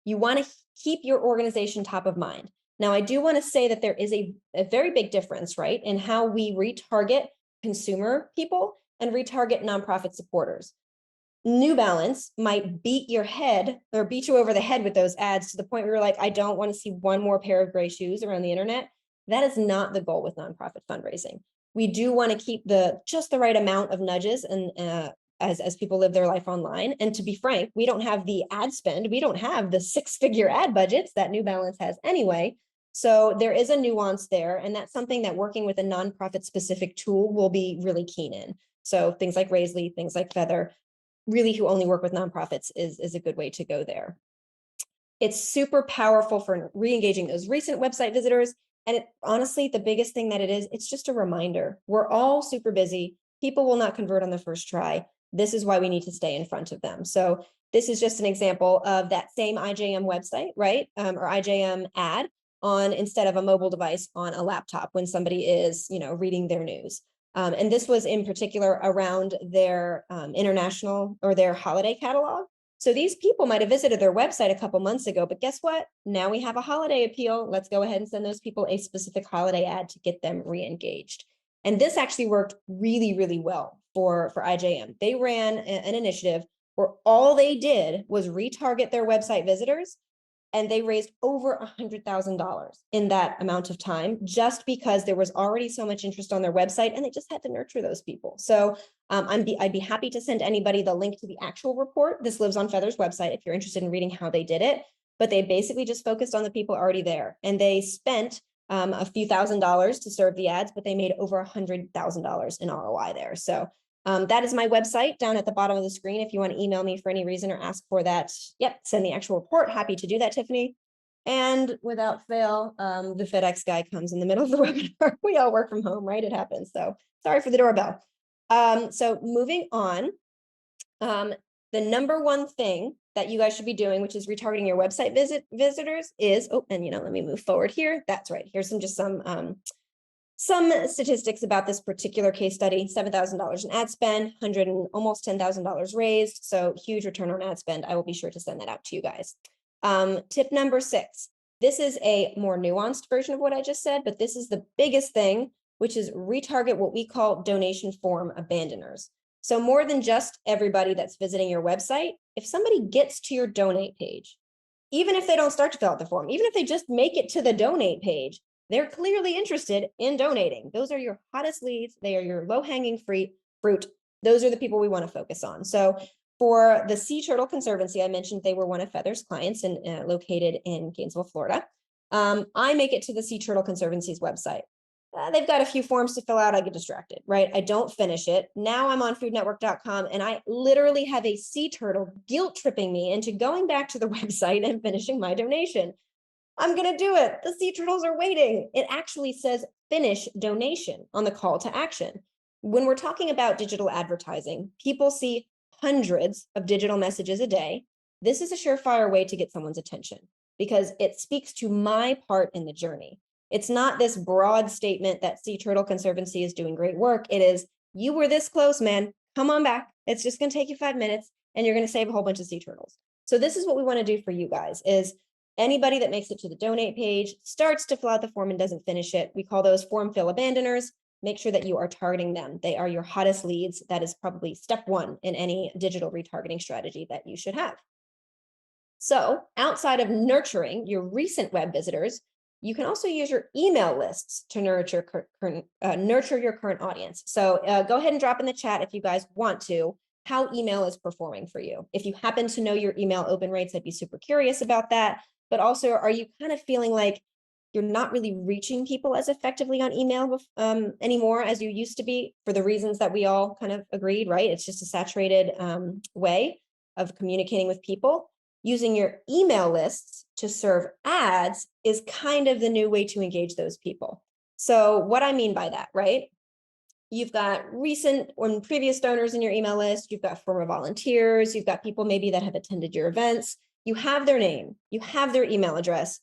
You want to keep your organization top of mind. Now, I do want to say that there is a very big difference, right, in how we retarget consumer people and retarget nonprofit supporters. New Balance might beat your head or beat you over the head with those ads to the point where you're like, I don't want to see one more pair of gray shoes around the internet. That is not the goal with nonprofit fundraising. We do want to keep just the right amount of nudges and as people live their life online. And to be frank, we don't have the ad spend. We don't have the 6-figure ad budgets that New Balance has anyway. So there is a nuance there. And that's something that working with a nonprofit specific tool will be really keen in. So things like Raisely, things like Feather, really who only work with nonprofits is a good way to go there. It's super powerful for re-engaging those recent website visitors. And honestly, the biggest thing that it is, it's just a reminder. We're all super busy. People will not convert on the first try. This is why we need to stay in front of them. So this is just an example of that same IJM website, right? Or IJM ad on instead of a mobile device on a laptop when somebody is, reading their news. And this was in particular around their international or their holiday catalog. So these people might have visited their website a couple months ago, but guess what? Now we have a holiday appeal. Let's go ahead and send those people a specific holiday ad to get them re-engaged. And this actually worked really, really well for IJM. They ran an initiative where all they did was retarget their website visitors, and they raised over $100,000 in that amount of time, just because there was already so much interest on their website and they just had to nurture those people. So I'd be happy to send anybody the link to the actual report. This lives on Feather's website if you're interested in reading how they did it. But they basically just focused on the people already there. And they spent a few $1,000s to serve the ads, but they made over $100,000 in ROI there. So that is my website down at the bottom of the screen. If you want to email me for any reason or ask for that, send the actual report. Happy to do that, Tiffany. And without fail, the FedEx guy comes in the middle of the webinar. We all work from home, right? It happens. So sorry for the doorbell. So moving on, the number one thing that you guys should be doing, which is retargeting your website visitors is, let me move forward here. That's right. Here's some statistics about this particular case study. $7,000 in ad spend, almost $10,000 raised. So huge return on ad spend. I will be sure to send that out to you guys. Tip number 6. This is a more nuanced version of what I just said, but this is the biggest thing, which is retarget what we call donation form abandoners. So more than just everybody that's visiting your website, if somebody gets to your donate page, even if they don't start to fill out the form, even if they just make it to the donate page, they're clearly interested in donating. Those are your hottest leads. They are your low-hanging fruit. Those are the people we want to focus on. So for the Sea Turtle Conservancy, I mentioned they were one of Feather's clients and located in Gainesville, Florida. I make it to the Sea Turtle Conservancy's website. They've got a few forms to fill out. I get distracted, right? I don't finish it. Now I'm on foodnetwork.com and I literally have a sea turtle guilt tripping me into going back to the website and finishing my donation. I'm going to do it. The sea turtles are waiting. It actually says finish donation on the call to action. When we're talking about digital advertising, people see hundreds of digital messages a day. This is a surefire way to get someone's attention because it speaks to my part in the journey. It's not this broad statement that Sea Turtle Conservancy is doing great work. It is, you were this close, man. Come on back. It's just going to take you 5 minutes and you're going to save a whole bunch of sea turtles. So this is what we want to do for you guys is anybody that makes it to the donate page, starts to fill out the form and doesn't finish it, we call those form fill abandoners. Make sure that you are targeting them. They are your hottest leads. That is probably step 1 in any digital retargeting strategy that you should have. So outside of nurturing your recent web visitors, you can also use your email lists to nurture your current audience. So go ahead and drop in the chat if you guys want to, how email is performing for you. If you happen to know your email open rates, I'd be super curious about that. But also, are you kind of feeling like you're not really reaching people as effectively on email anymore as you used to be, for the reasons that we all kind of agreed, right? It's just a saturated way of communicating with people. Using your email lists to serve ads is kind of the new way to engage those people. So what I mean by that, right? You've got recent or previous donors in your email list. You've got former volunteers. You've got people maybe that have attended your events. You have their name. You have their email address.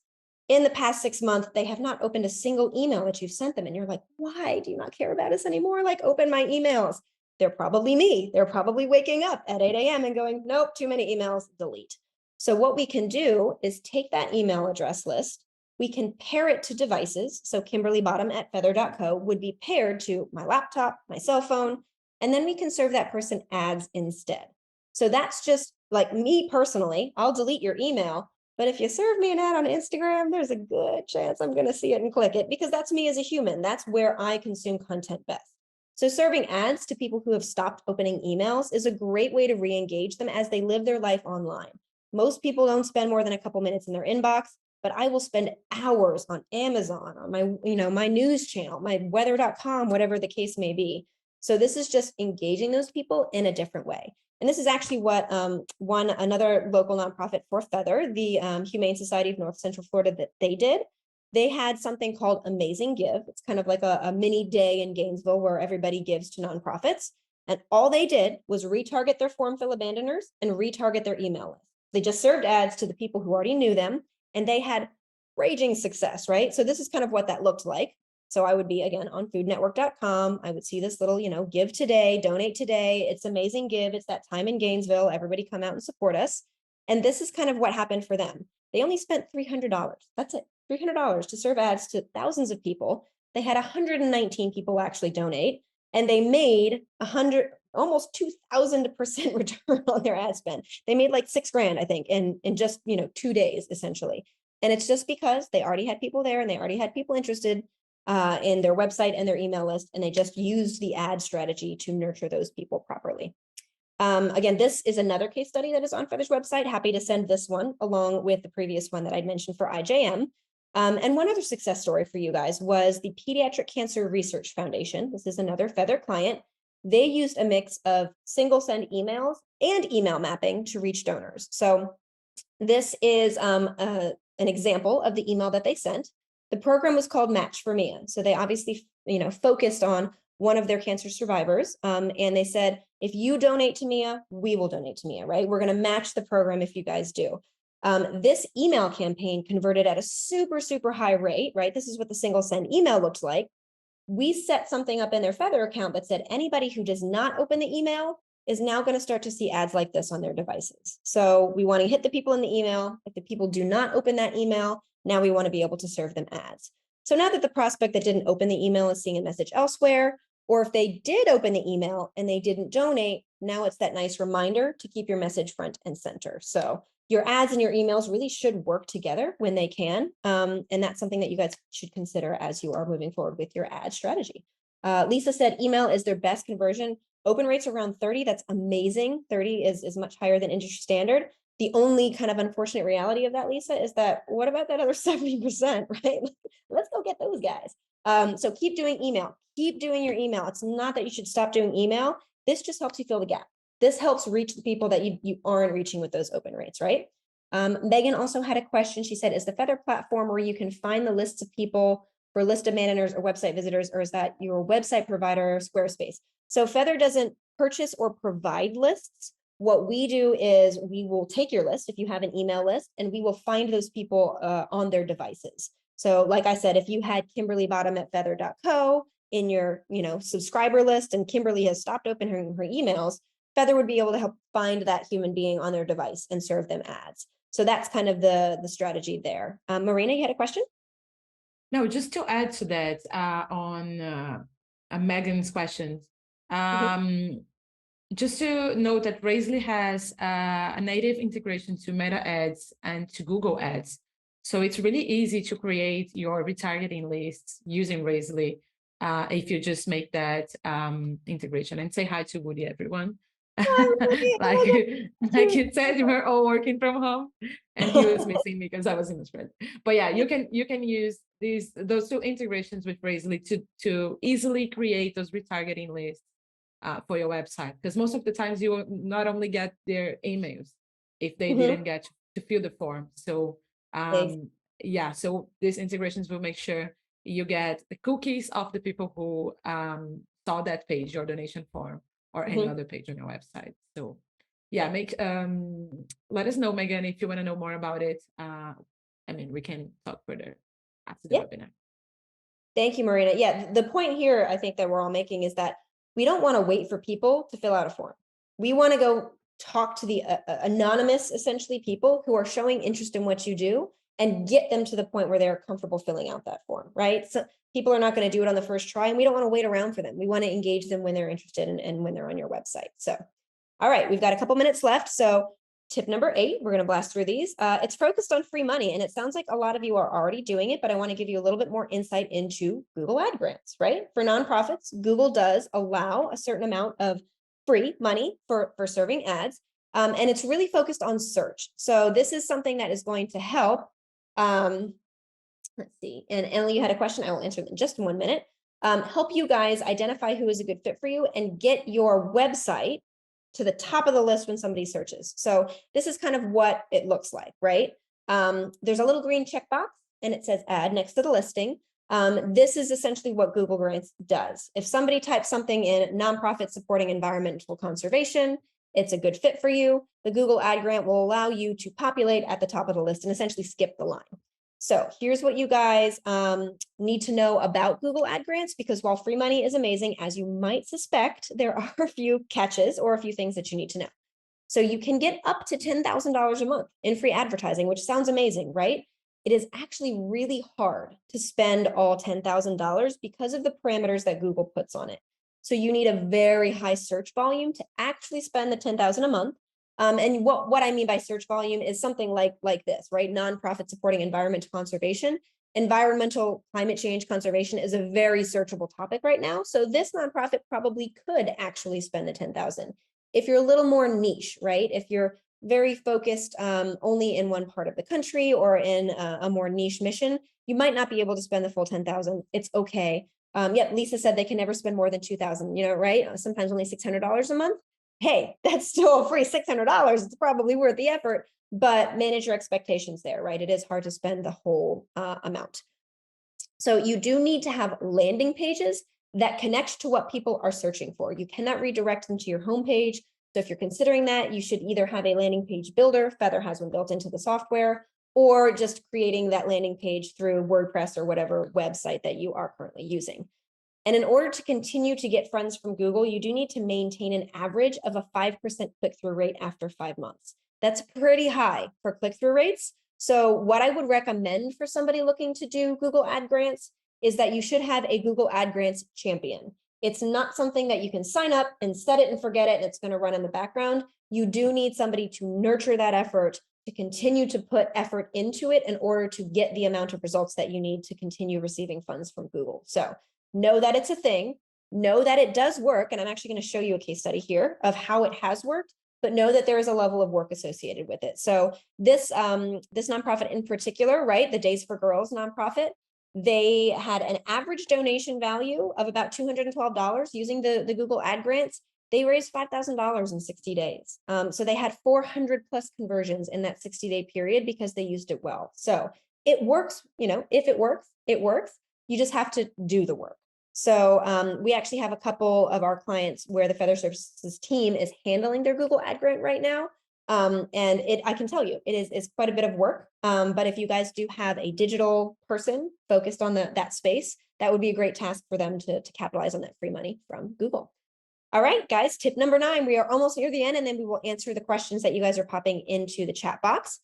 In the past 6 months, they have not opened a single email that you've sent them. And you're like, why do you not care about us anymore? Like, open my emails. They're probably me. They're probably waking up at 8 a.m. and going, nope, too many emails, delete. So what we can do is take that email address list. We can pair it to devices. So Kimberly Bottom at feather.co would be paired to my laptop, my cell phone, and then we can serve that person ads instead. So that's just like me personally. I'll delete your email, but if you serve me an ad on Instagram, there's a good chance I'm going to see it and click it, because that's me as a human. That's where I consume content best. So serving ads to people who have stopped opening emails is a great way to re-engage them as they live their life online. Most people don't spend more than a couple minutes in their inbox, but I will spend hours on Amazon, on my, my news channel, my weather.com, whatever the case may be. So this is just engaging those people in a different way. And this is actually what another local nonprofit for Feather, the Humane Society of North Central Florida, that they did. They had something called Amazing Give. It's kind of like a mini day in Gainesville where everybody gives to nonprofits. And all they did was retarget their form fill abandoners and retarget their email list. They just served ads to the people who already knew them, and they had raging success, right? So this is kind of what that looked like. So I would be, again, on foodnetwork.com. I would see this little, give today, donate today. It's Amazing Give. It's that time in Gainesville. Everybody come out and support us. And this is kind of what happened for them. They only spent $300. That's it, $300 to serve ads to thousands of people. They had 119 people actually donate, and they made almost 2,000% return on their ad spend. They made like $6,000, I think, in just 2 days, essentially. And it's just because they already had people there and they already had people interested in their website and their email list, and they just used the ad strategy to nurture those people properly. Again, this is another case study that is on Feather's website. Happy to send this one along with the previous one that I'd mentioned for IJM. And one other success story for you guys was the Pediatric Cancer Research Foundation. This is another Feather client. They used a mix of single send emails and email mapping to reach donors. So this is an example of the email that they sent. The program was called Match for Mia. So they obviously, focused on one of their cancer survivors. And they said, if you donate to Mia, we will donate to Mia, right? We're going to match the program if you guys do. This email campaign converted at a super, super high rate, right? This is what the single send email looked like. We set something up in their Feather account that said anybody who does not open the email is now going to start to see ads like this on their devices. So we want to hit the people in the email. If the people do not open that email, now we want to be able to serve them ads. So now that the prospect that didn't open the email is seeing a message elsewhere, or if they did open the email and they didn't donate, now it's that nice reminder to keep your message front and center. So your ads and your emails really should work together when they can. And that's something that you guys should consider as you are moving forward with your ad strategy. Lisa said email is their best conversion. Open rates around 30. That's amazing. 30 is much higher than industry standard. The only kind of unfortunate reality of that, Lisa, is that what about that other 70%, right? Let's go get those guys. So keep doing email. Keep doing your email. It's not that you should stop doing email. This just helps you fill the gap. This helps reach the people that you aren't reaching with those open rates, right? Megan also had a question. She said, is the Feather platform where you can find the lists of people for list abandoners or website visitors, or is that your website provider, Squarespace? So Feather doesn't purchase or provide lists. What we do is we will take your list if you have an email list, and we will find those people on their devices. So like I said, if you had Kimberly Bottom at feather.co in your subscriber list, and Kimberly has stopped opening her emails, Feather would be able to help find that human being on their device and serve them ads. So that's kind of the strategy there. Marina, you had a question? No, just to add to that on Megan's questions. Just to note that Raisely has a native integration to Meta Ads and to Google Ads. So it's really easy to create your retargeting lists using Raisely if you just make that integration. And say hi to Woody, everyone. like you said, we're all working from home, and he was missing me because I was in the spread. But yeah, you can use those two integrations with Razorly to easily create those retargeting lists for your website, because most of the times you will not only get their emails if they didn't get to fill the form. So yeah, so these integrations will make sure you get the cookies of the people who saw that page, your donation form, or any other page on your website. So yeah, let us know, Megan, if you want to know more about it. I mean, we can talk further after the webinar. Thank you, Marina. Yeah, the point here I think that we're all making is that we don't want to wait for people to fill out a form. We want to go talk to the anonymous, essentially, people who are showing interest in what you do and get them to the point where they're comfortable filling out that form, right? So people are not going to do it on the first try, and we don't want to wait around for them. We want to engage them when they're interested and when they're on your website. So, all right, we've got a couple minutes left. So tip number 8, we're going to blast through these. It's focused on free money, and it sounds like a lot of you are already doing it, but I want to give you a little bit more insight into Google Ad Grants, right? For nonprofits, Google does allow a certain amount of free money for serving ads, and it's really focused on search. So this is something that is going to help. Let's see, and Emily, you had a question. I will answer in just 1 minute. Help you guys identify who is a good fit for you and get your website to the top of the list when somebody searches. So this is kind of what it looks like, right? There's a little green checkbox and it says ad next to the listing. This is essentially what Google Grants does. If somebody types something in nonprofit supporting environmental conservation, it's a good fit for you. The Google Ad Grant will allow you to populate at the top of the list and essentially skip the line. So here's what you guys need to know about Google Ad Grants, because while free money is amazing, as you might suspect, there are a few catches or a few things that you need to know. So you can get up to $10,000 a month in free advertising, which sounds amazing, right? It is actually really hard to spend all $10,000 because of the parameters that Google puts on it. So you need a very high search volume to actually spend the $10,000 a month. And what I mean by search volume is something like this, right? Nonprofit supporting environmental conservation. Environmental climate change conservation is a very searchable topic right now. So this nonprofit probably could actually spend the 10,000. If you're a little more niche, right? If you're very focused only in one part of the country or in a more niche mission, you might not be able to spend the full 10,000. It's okay. Yep, Lisa said they can never spend more than 2,000, right? Sometimes only $600 a month. Hey, that's still a free $600. It's probably worth the effort, but manage your expectations there, right? It is hard to spend the whole amount. So you do need to have landing pages that connect to what people are searching for. You cannot redirect them to your homepage. So if you're considering that, you should either have a landing page builder, Feather has one built into the software, or just creating that landing page through WordPress or whatever website that you are currently using. And in order to continue to get funds from Google, you do need to maintain an average of a 5% click-through rate after 5 months. That's pretty high for click-through rates. So what I would recommend for somebody looking to do Google Ad Grants is that you should have a Google Ad Grants champion. It's not something that you can sign up and set it and forget it and it's going to run in the background. You do need somebody to nurture that effort, to continue to put effort into it in order to get the amount of results that you need to continue receiving funds from Google. So know that it's a thing, know that it does work. And I'm actually going to show you a case study here of how it has worked, but know that there is a level of work associated with it. So this nonprofit in particular, right, the Days for Girls nonprofit, they had an average donation value of about $212 using the Google Ad Grants. They raised $5,000 in 60 days. So they had 400 plus conversions in that 60-day period because they used it well. So it works, if it works, it works. You just have to do the work. So we actually have a couple of our clients where the Feather Services team is handling their Google Ad Grant right now. And I can tell you, it is quite a bit of work. But if you guys do have a digital person focused on that space, that would be a great task for them to capitalize on that free money from Google. All right, guys, tip number 9, we are almost near the end, and then we will answer the questions that you guys are popping into the chat box.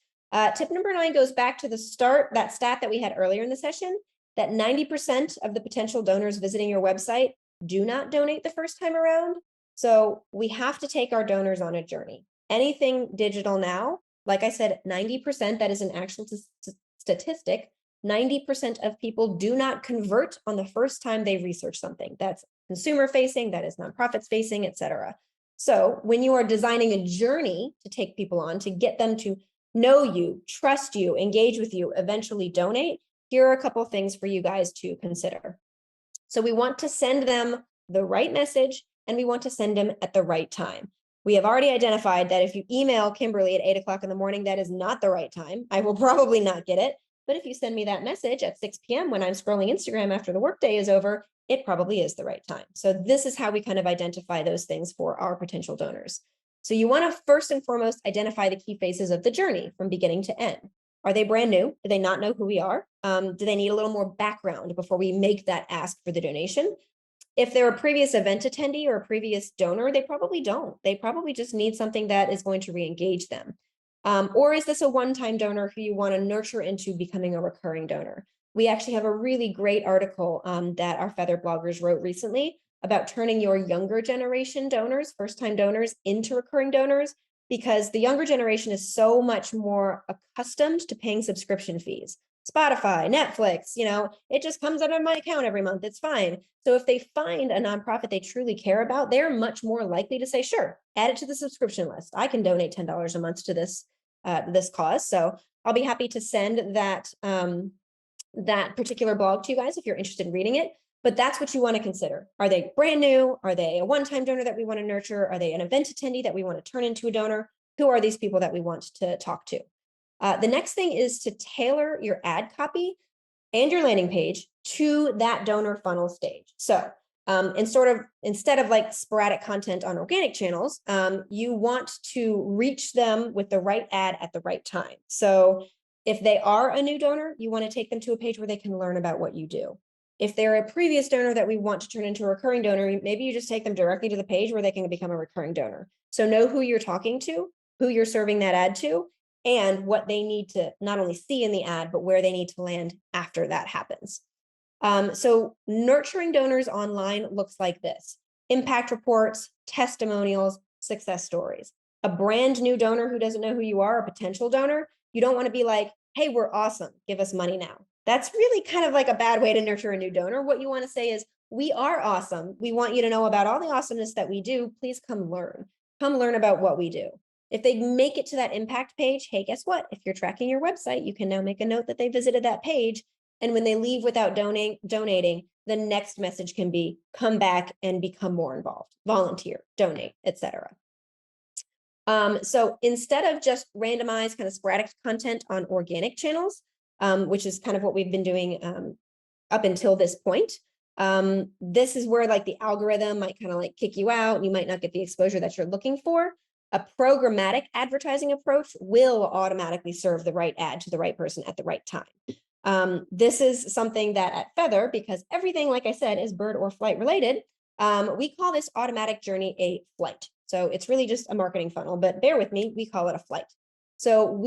Tip number 9 goes back to the start, that stat that we had earlier in the session, that 90% of the potential donors visiting your website do not donate the first time around. So we have to take our donors on a journey. Anything digital now, like I said, 90%, that is an actual statistic, 90% of people do not convert on the first time they research something. That's consumer facing, that is nonprofits facing, et cetera. So when you are designing a journey to take people on, to get them to know you, trust you, engage with you, eventually donate, here are a couple of things for you guys to consider. So we want to send them the right message, and we want to send them at the right time. We have already identified that if you email Kimberly at 8 o'clock in the morning, that is not the right time. I will probably not get it. But if you send me that message at 6 p.m. when I'm scrolling Instagram after the workday is over, it probably is the right time. So this is how we kind of identify those things for our potential donors. So you want to first and foremost identify the key phases of the journey from beginning to end. Are they brand new? Do they not know who we are? Do they need a little more background before we make that ask for the donation? If they're a previous event attendee or a previous donor, they probably don't. They probably just need something that is going to re-engage them. Or is this a one-time donor who you want to nurture into becoming a recurring donor? We actually have a really great article that our Feather bloggers wrote recently about turning your younger generation donors, first-time donors, into recurring donors, because the younger generation is so much more accustomed to paying subscription fees. Spotify, Netflix, it just comes out of my account every month. It's fine. So if they find a nonprofit they truly care about, they're much more likely to say, sure, add it to the subscription list. I can donate $10 a month to this cause. So I'll be happy to send that particular blog to you guys if you're interested in reading it. But that's what you want to consider. Are they brand new? Are they a one-time donor that we want to nurture? Are they an event attendee that we want to turn into a donor? Who are these people that we want to talk to? The next thing is to tailor your ad copy and your landing page to that donor funnel stage. So instead of like sporadic content on organic channels, you want to reach them with the right ad at the right time. So if they are a new donor, you want to take them to a page where they can learn about what you do. If they're a previous donor that we want to turn into a recurring donor, maybe you just take them directly to the page where they can become a recurring donor. So know who you're talking to, who you're serving that ad to, and what they need to not only see in the ad, but where they need to land after that happens. So nurturing donors online looks like this: impact reports, testimonials, success stories. A brand new donor who doesn't know who you are, a potential donor, you don't want to be like, hey, we're awesome, give us money now. That's really kind of like a bad way to nurture a new donor. What you want to say is, we are awesome. We want you to know about all the awesomeness that we do. Please come learn. Come learn about what we do. If they make it to that impact page, hey, guess what? If you're tracking your website, you can now make a note that they visited that page. And when they leave without donating, the next message can be, come back and become more involved, volunteer, donate, etc. So instead of just randomized kind of sporadic content on organic channels, which is kind of what we've been doing up until this point, this is where like the algorithm might kind of like kick you out and you might not get the exposure that you're looking for. A programmatic advertising approach will automatically serve the right ad to the right person at the right time. This is something that at Feather, because everything, like I said, is bird or flight related, we call this automatic journey a flight. So it's really just a marketing funnel, but bear with me, we call it a flight. So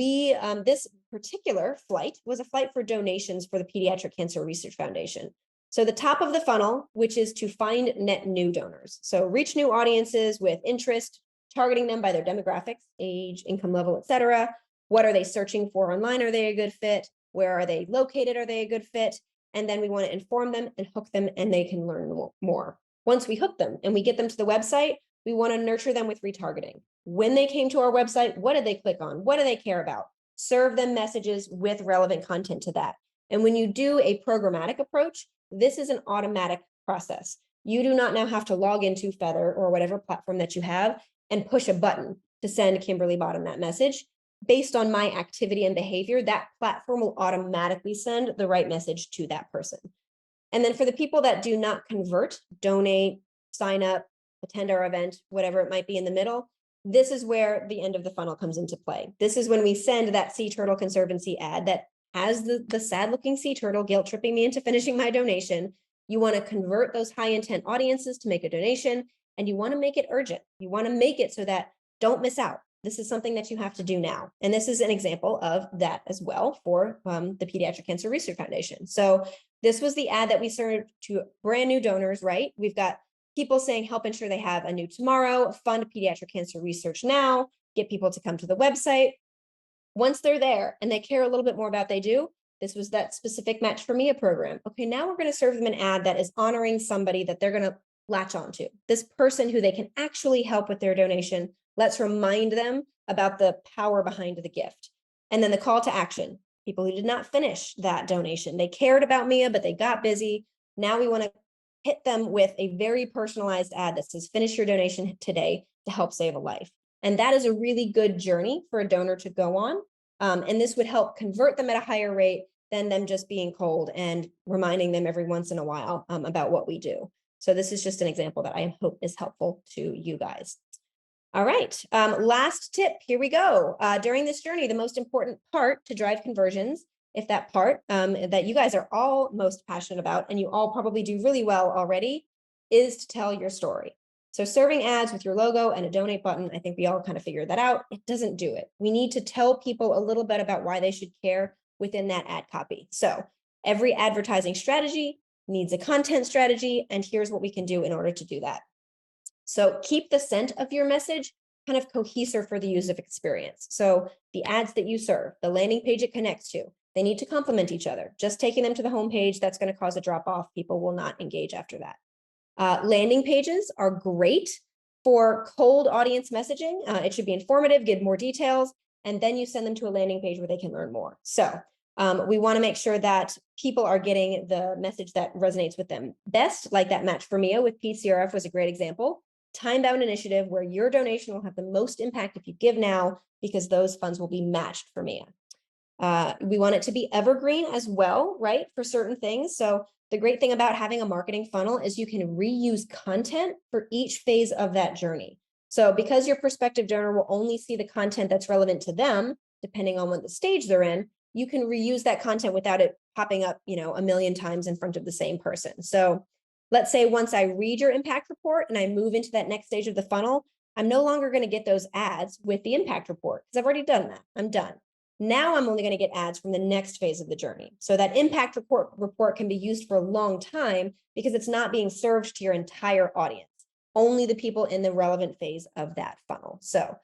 this particular flight was a flight for donations for the Pediatric Cancer Research Foundation. So the top of the funnel, which is to find net new donors. So reach new audiences with interest, targeting them by their demographics, age, income level, etc. What are they searching for online? Are they a good fit? Where are they located? Are they a good fit? And then we want to inform them and hook them, and they can learn more. Once we hook them and we get them to the website, we want to nurture them with retargeting. When they came to our website, what did they click on? What do they care about? Serve them messages with relevant content to that. And when you do a programmatic approach, this is an automatic process. You do not now have to log into Feather or whatever platform that you have and push a button to send Kimberly Bottom that message. Based on my activity and behavior, that platform will automatically send the right message to that person. And then for the people that do not convert, donate, sign up, attend our event, whatever it might be in the middle, this is where the end of the funnel comes into play. This is when we send that Sea Turtle Conservancy ad that has the sad looking sea turtle guilt tripping me into finishing my donation. You want to convert those high intent audiences to make a donation, and you want to make it urgent. You want to make it so that don't miss out. This is something that you have to do now. And this is an example of that as well for the Pediatric Cancer Research Foundation. So this was the ad that we served to brand new donors, right? We've got people saying, help ensure they have a new tomorrow, fund pediatric cancer research now, get people to come to the website. Once they're there and they care a little bit more about they do, this was that specific Match for Mia program. Okay, now we're going to serve them an ad that is honoring somebody that they're going to latch onto. This person who they can actually help with their donation. Let's remind them about the power behind the gift. And then the call to action. people who did not finish that donation. They cared about Mia, but they got busy. Now we want to hit them with a very personalized ad that says, finish your donation today to help save a life. And that is a really good journey for a donor to go on. And this would help convert them at a higher rate than them just being cold and reminding them every once in a while about what we do. So this is just an example that I hope is helpful to you guys. All right, last tip, here we go. During this journey, the most important part to drive conversions, if that part that you guys are all most passionate about, and you all probably do really well already, is to tell your story. So serving ads with your logo and a donate button, I think we all kind of figured that out. It doesn't do it. We need to tell people a little bit about why they should care within that ad copy. So every advertising strategy needs a content strategy, and here's what we can do in order to do that. So keep the scent of your message kind of cohesive for the user experience. So the ads that you serve, the landing page it connects to, they need to complement each other. Just taking them to the homepage, that's going to cause a drop off. People will not engage after that. Landing pages are great for cold audience messaging. It should be informative, give more details, and then you send them to a landing page where they can learn more. So we want to make sure that people are getting the message that resonates with them best, like that Match for Mia with PCRF was a great example. Time-bound initiative where your donation will have the most impact if you give now, because those funds will be matched for Mia. We want it to be evergreen as well, right, for certain things. So the great thing about having a marketing funnel is you can reuse content for each phase of that journey. So because your prospective donor will only see the content that's relevant to them, depending on what the stage they're in, you can reuse that content without it popping up, a million times in front of the same person. So let's say once I read your impact report and I move into that next stage of the funnel, I'm no longer going to get those ads with the impact report because I've already done that. I'm done. Now I'm only going to get ads from the next phase of the journey. So that impact report can be used for a long time because it's not being served to your entire audience, only the people in the relevant phase of that funnel. So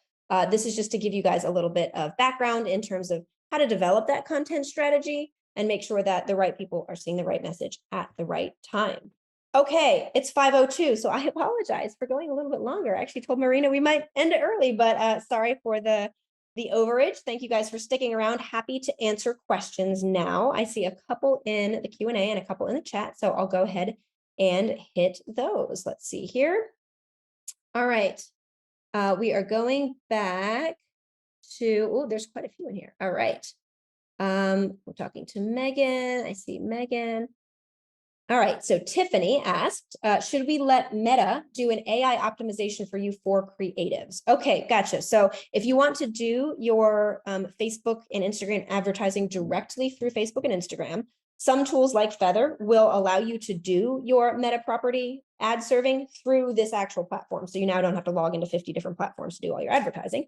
this is just to give you guys a little bit of background in terms of how to develop that content strategy and make sure that the right people are seeing the right message at the right time. Okay, it's 5:02, so I apologize for going a little bit longer. I actually told Marina we might end it early, but sorry for the overage. Thank you guys for sticking around. Happy to answer questions now. I see a couple in the Q&A and a couple in the chat, so I'll go ahead and hit those. Let's see here. All right, we are going back to, oh, there's quite a few in here. All right. We're talking to Megan. I see Megan. All right, so Tiffany asked, should we let Meta do an AI optimization for you for creatives? Okay, gotcha. So if you want to do your Facebook and Instagram advertising directly through Facebook and Instagram, some tools like Feather will allow you to do your Meta property ad serving through this actual platform. So you now don't have to log into 50 different platforms to do all your advertising.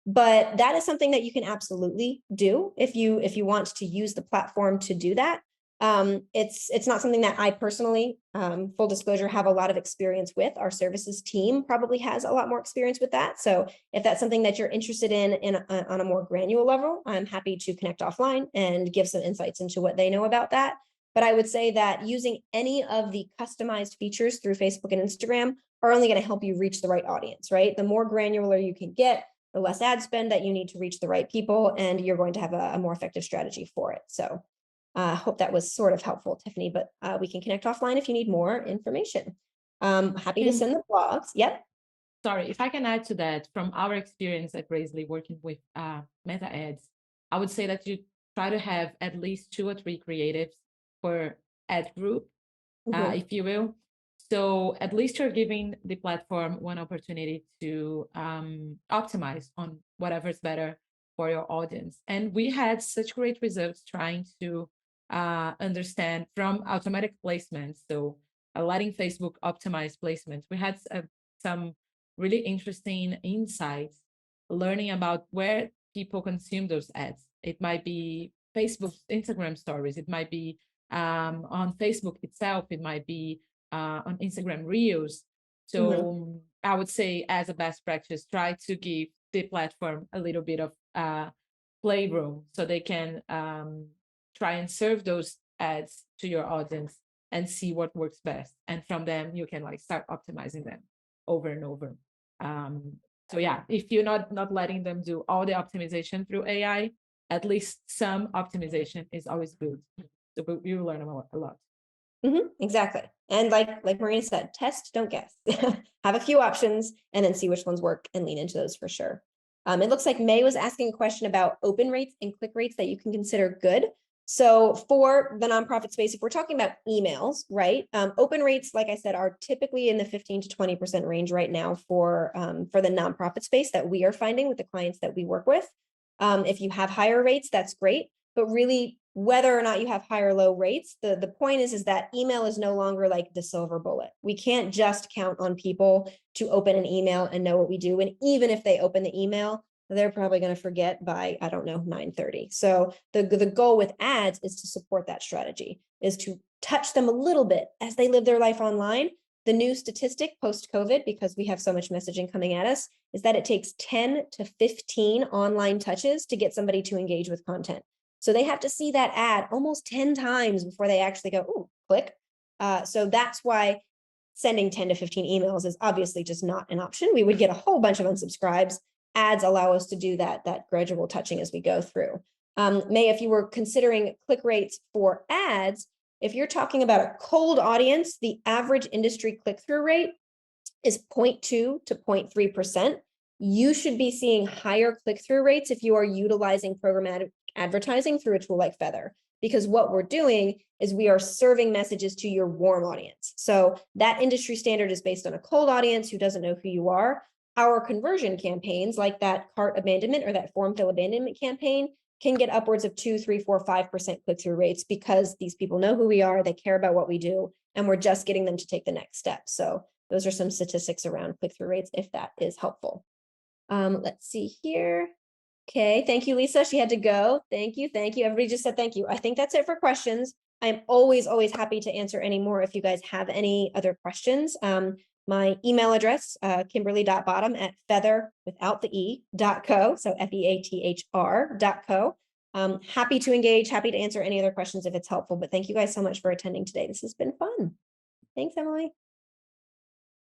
But that is something that you can absolutely do if you want to use the platform to do that. It's not something that I personally, full disclosure, have a lot of experience with. Our services team probably has a lot more experience with that. So if that's something that you're interested in on a more granular level, I'm happy to connect offline and give some insights into what they know about that. But I would say that using any of the customized features through Facebook and Instagram are only going to help you reach the right audience, right? The more granular you can get, the less ad spend that you need to reach the right people, and you're going to have a more effective strategy for it. So hope that was sort of helpful, Tiffany, but we can connect offline if you need more information. Happy to send the blogs. Yep. Sorry, if I can add to that, from our experience at Gracely working with Meta ads, I would say that you try to have at least 2 or 3 creatives per ad group, if you will. So at least you're giving the platform one opportunity to optimize on whatever's better for your audience. And we had such great results trying to understand from automatic placements. So letting Facebook optimize placements. We had some really interesting insights, learning about where people consume those ads. It might be Facebook, Instagram stories. It might be on Facebook itself. It might be on Instagram Reels. So I would say, as a best practice, try to give the platform a little bit of playroom so they can try and serve those ads to your audience and see what works best. And from them, you can start optimizing them over and over. So yeah, if you're not letting them do all the optimization through AI, at least some optimization is always good. So you learn a lot. Exactly. And like Marina said, test, don't guess. Have a few options and then see which ones work and lean into those for sure. It looks like May was asking a question about open rates and click rates that you can consider good. So for the nonprofit space, if we're talking about emails, right? Open rates, like I said, are typically in the 15 to 20% range right now for the nonprofit space that we are finding with the clients that we work with. If you have higher rates, that's great. But really, whether or not you have high or low rates, the point is that email is no longer like the silver bullet. We can't just count on people to open an email and know what we do. And even if they open the email, they're probably going to forget by, I don't know, 9:30. So the goal with ads is to support that strategy, is to touch them a little bit as they live their life online. The new statistic post-COVID, because we have so much messaging coming at us, is that it takes 10 to 15 online touches to get somebody to engage with content. So they have to see that ad almost 10 times before they actually go, oh, click. So that's why sending 10 to 15 emails is obviously just not an option. We would get a whole bunch of unsubscribes. Ads allow us to do that gradual touching as we go through. May, if you were considering click rates for ads, if you're talking about a cold audience, the average industry click-through rate is 0.2 to 0.3%. You should be seeing higher click-through rates if you are utilizing programmatic advertising through a tool like Feather, because what we're doing is we are serving messages to your warm audience. So that industry standard is based on a cold audience who doesn't know who you are. Our conversion campaigns, like that cart abandonment or that form fill abandonment campaign, can get upwards of 2, 3, 4, 5% click-through rates because these people know who we are, they care about what we do, and we're just getting them to take the next step. So those are some statistics around click-through rates, if that is helpful. Let's see here. Okay, thank you, Lisa. She had to go. Thank you. Everybody just said thank you. I think that's it for questions. I'm always happy to answer any more if you guys have any other questions. My email address, kimberly.bottom@feather without the e.co, so FEATHR.co. Happy to engage, happy to answer any other questions if it's helpful, but thank you guys so much for attending today. This has been fun. Thanks, Emily.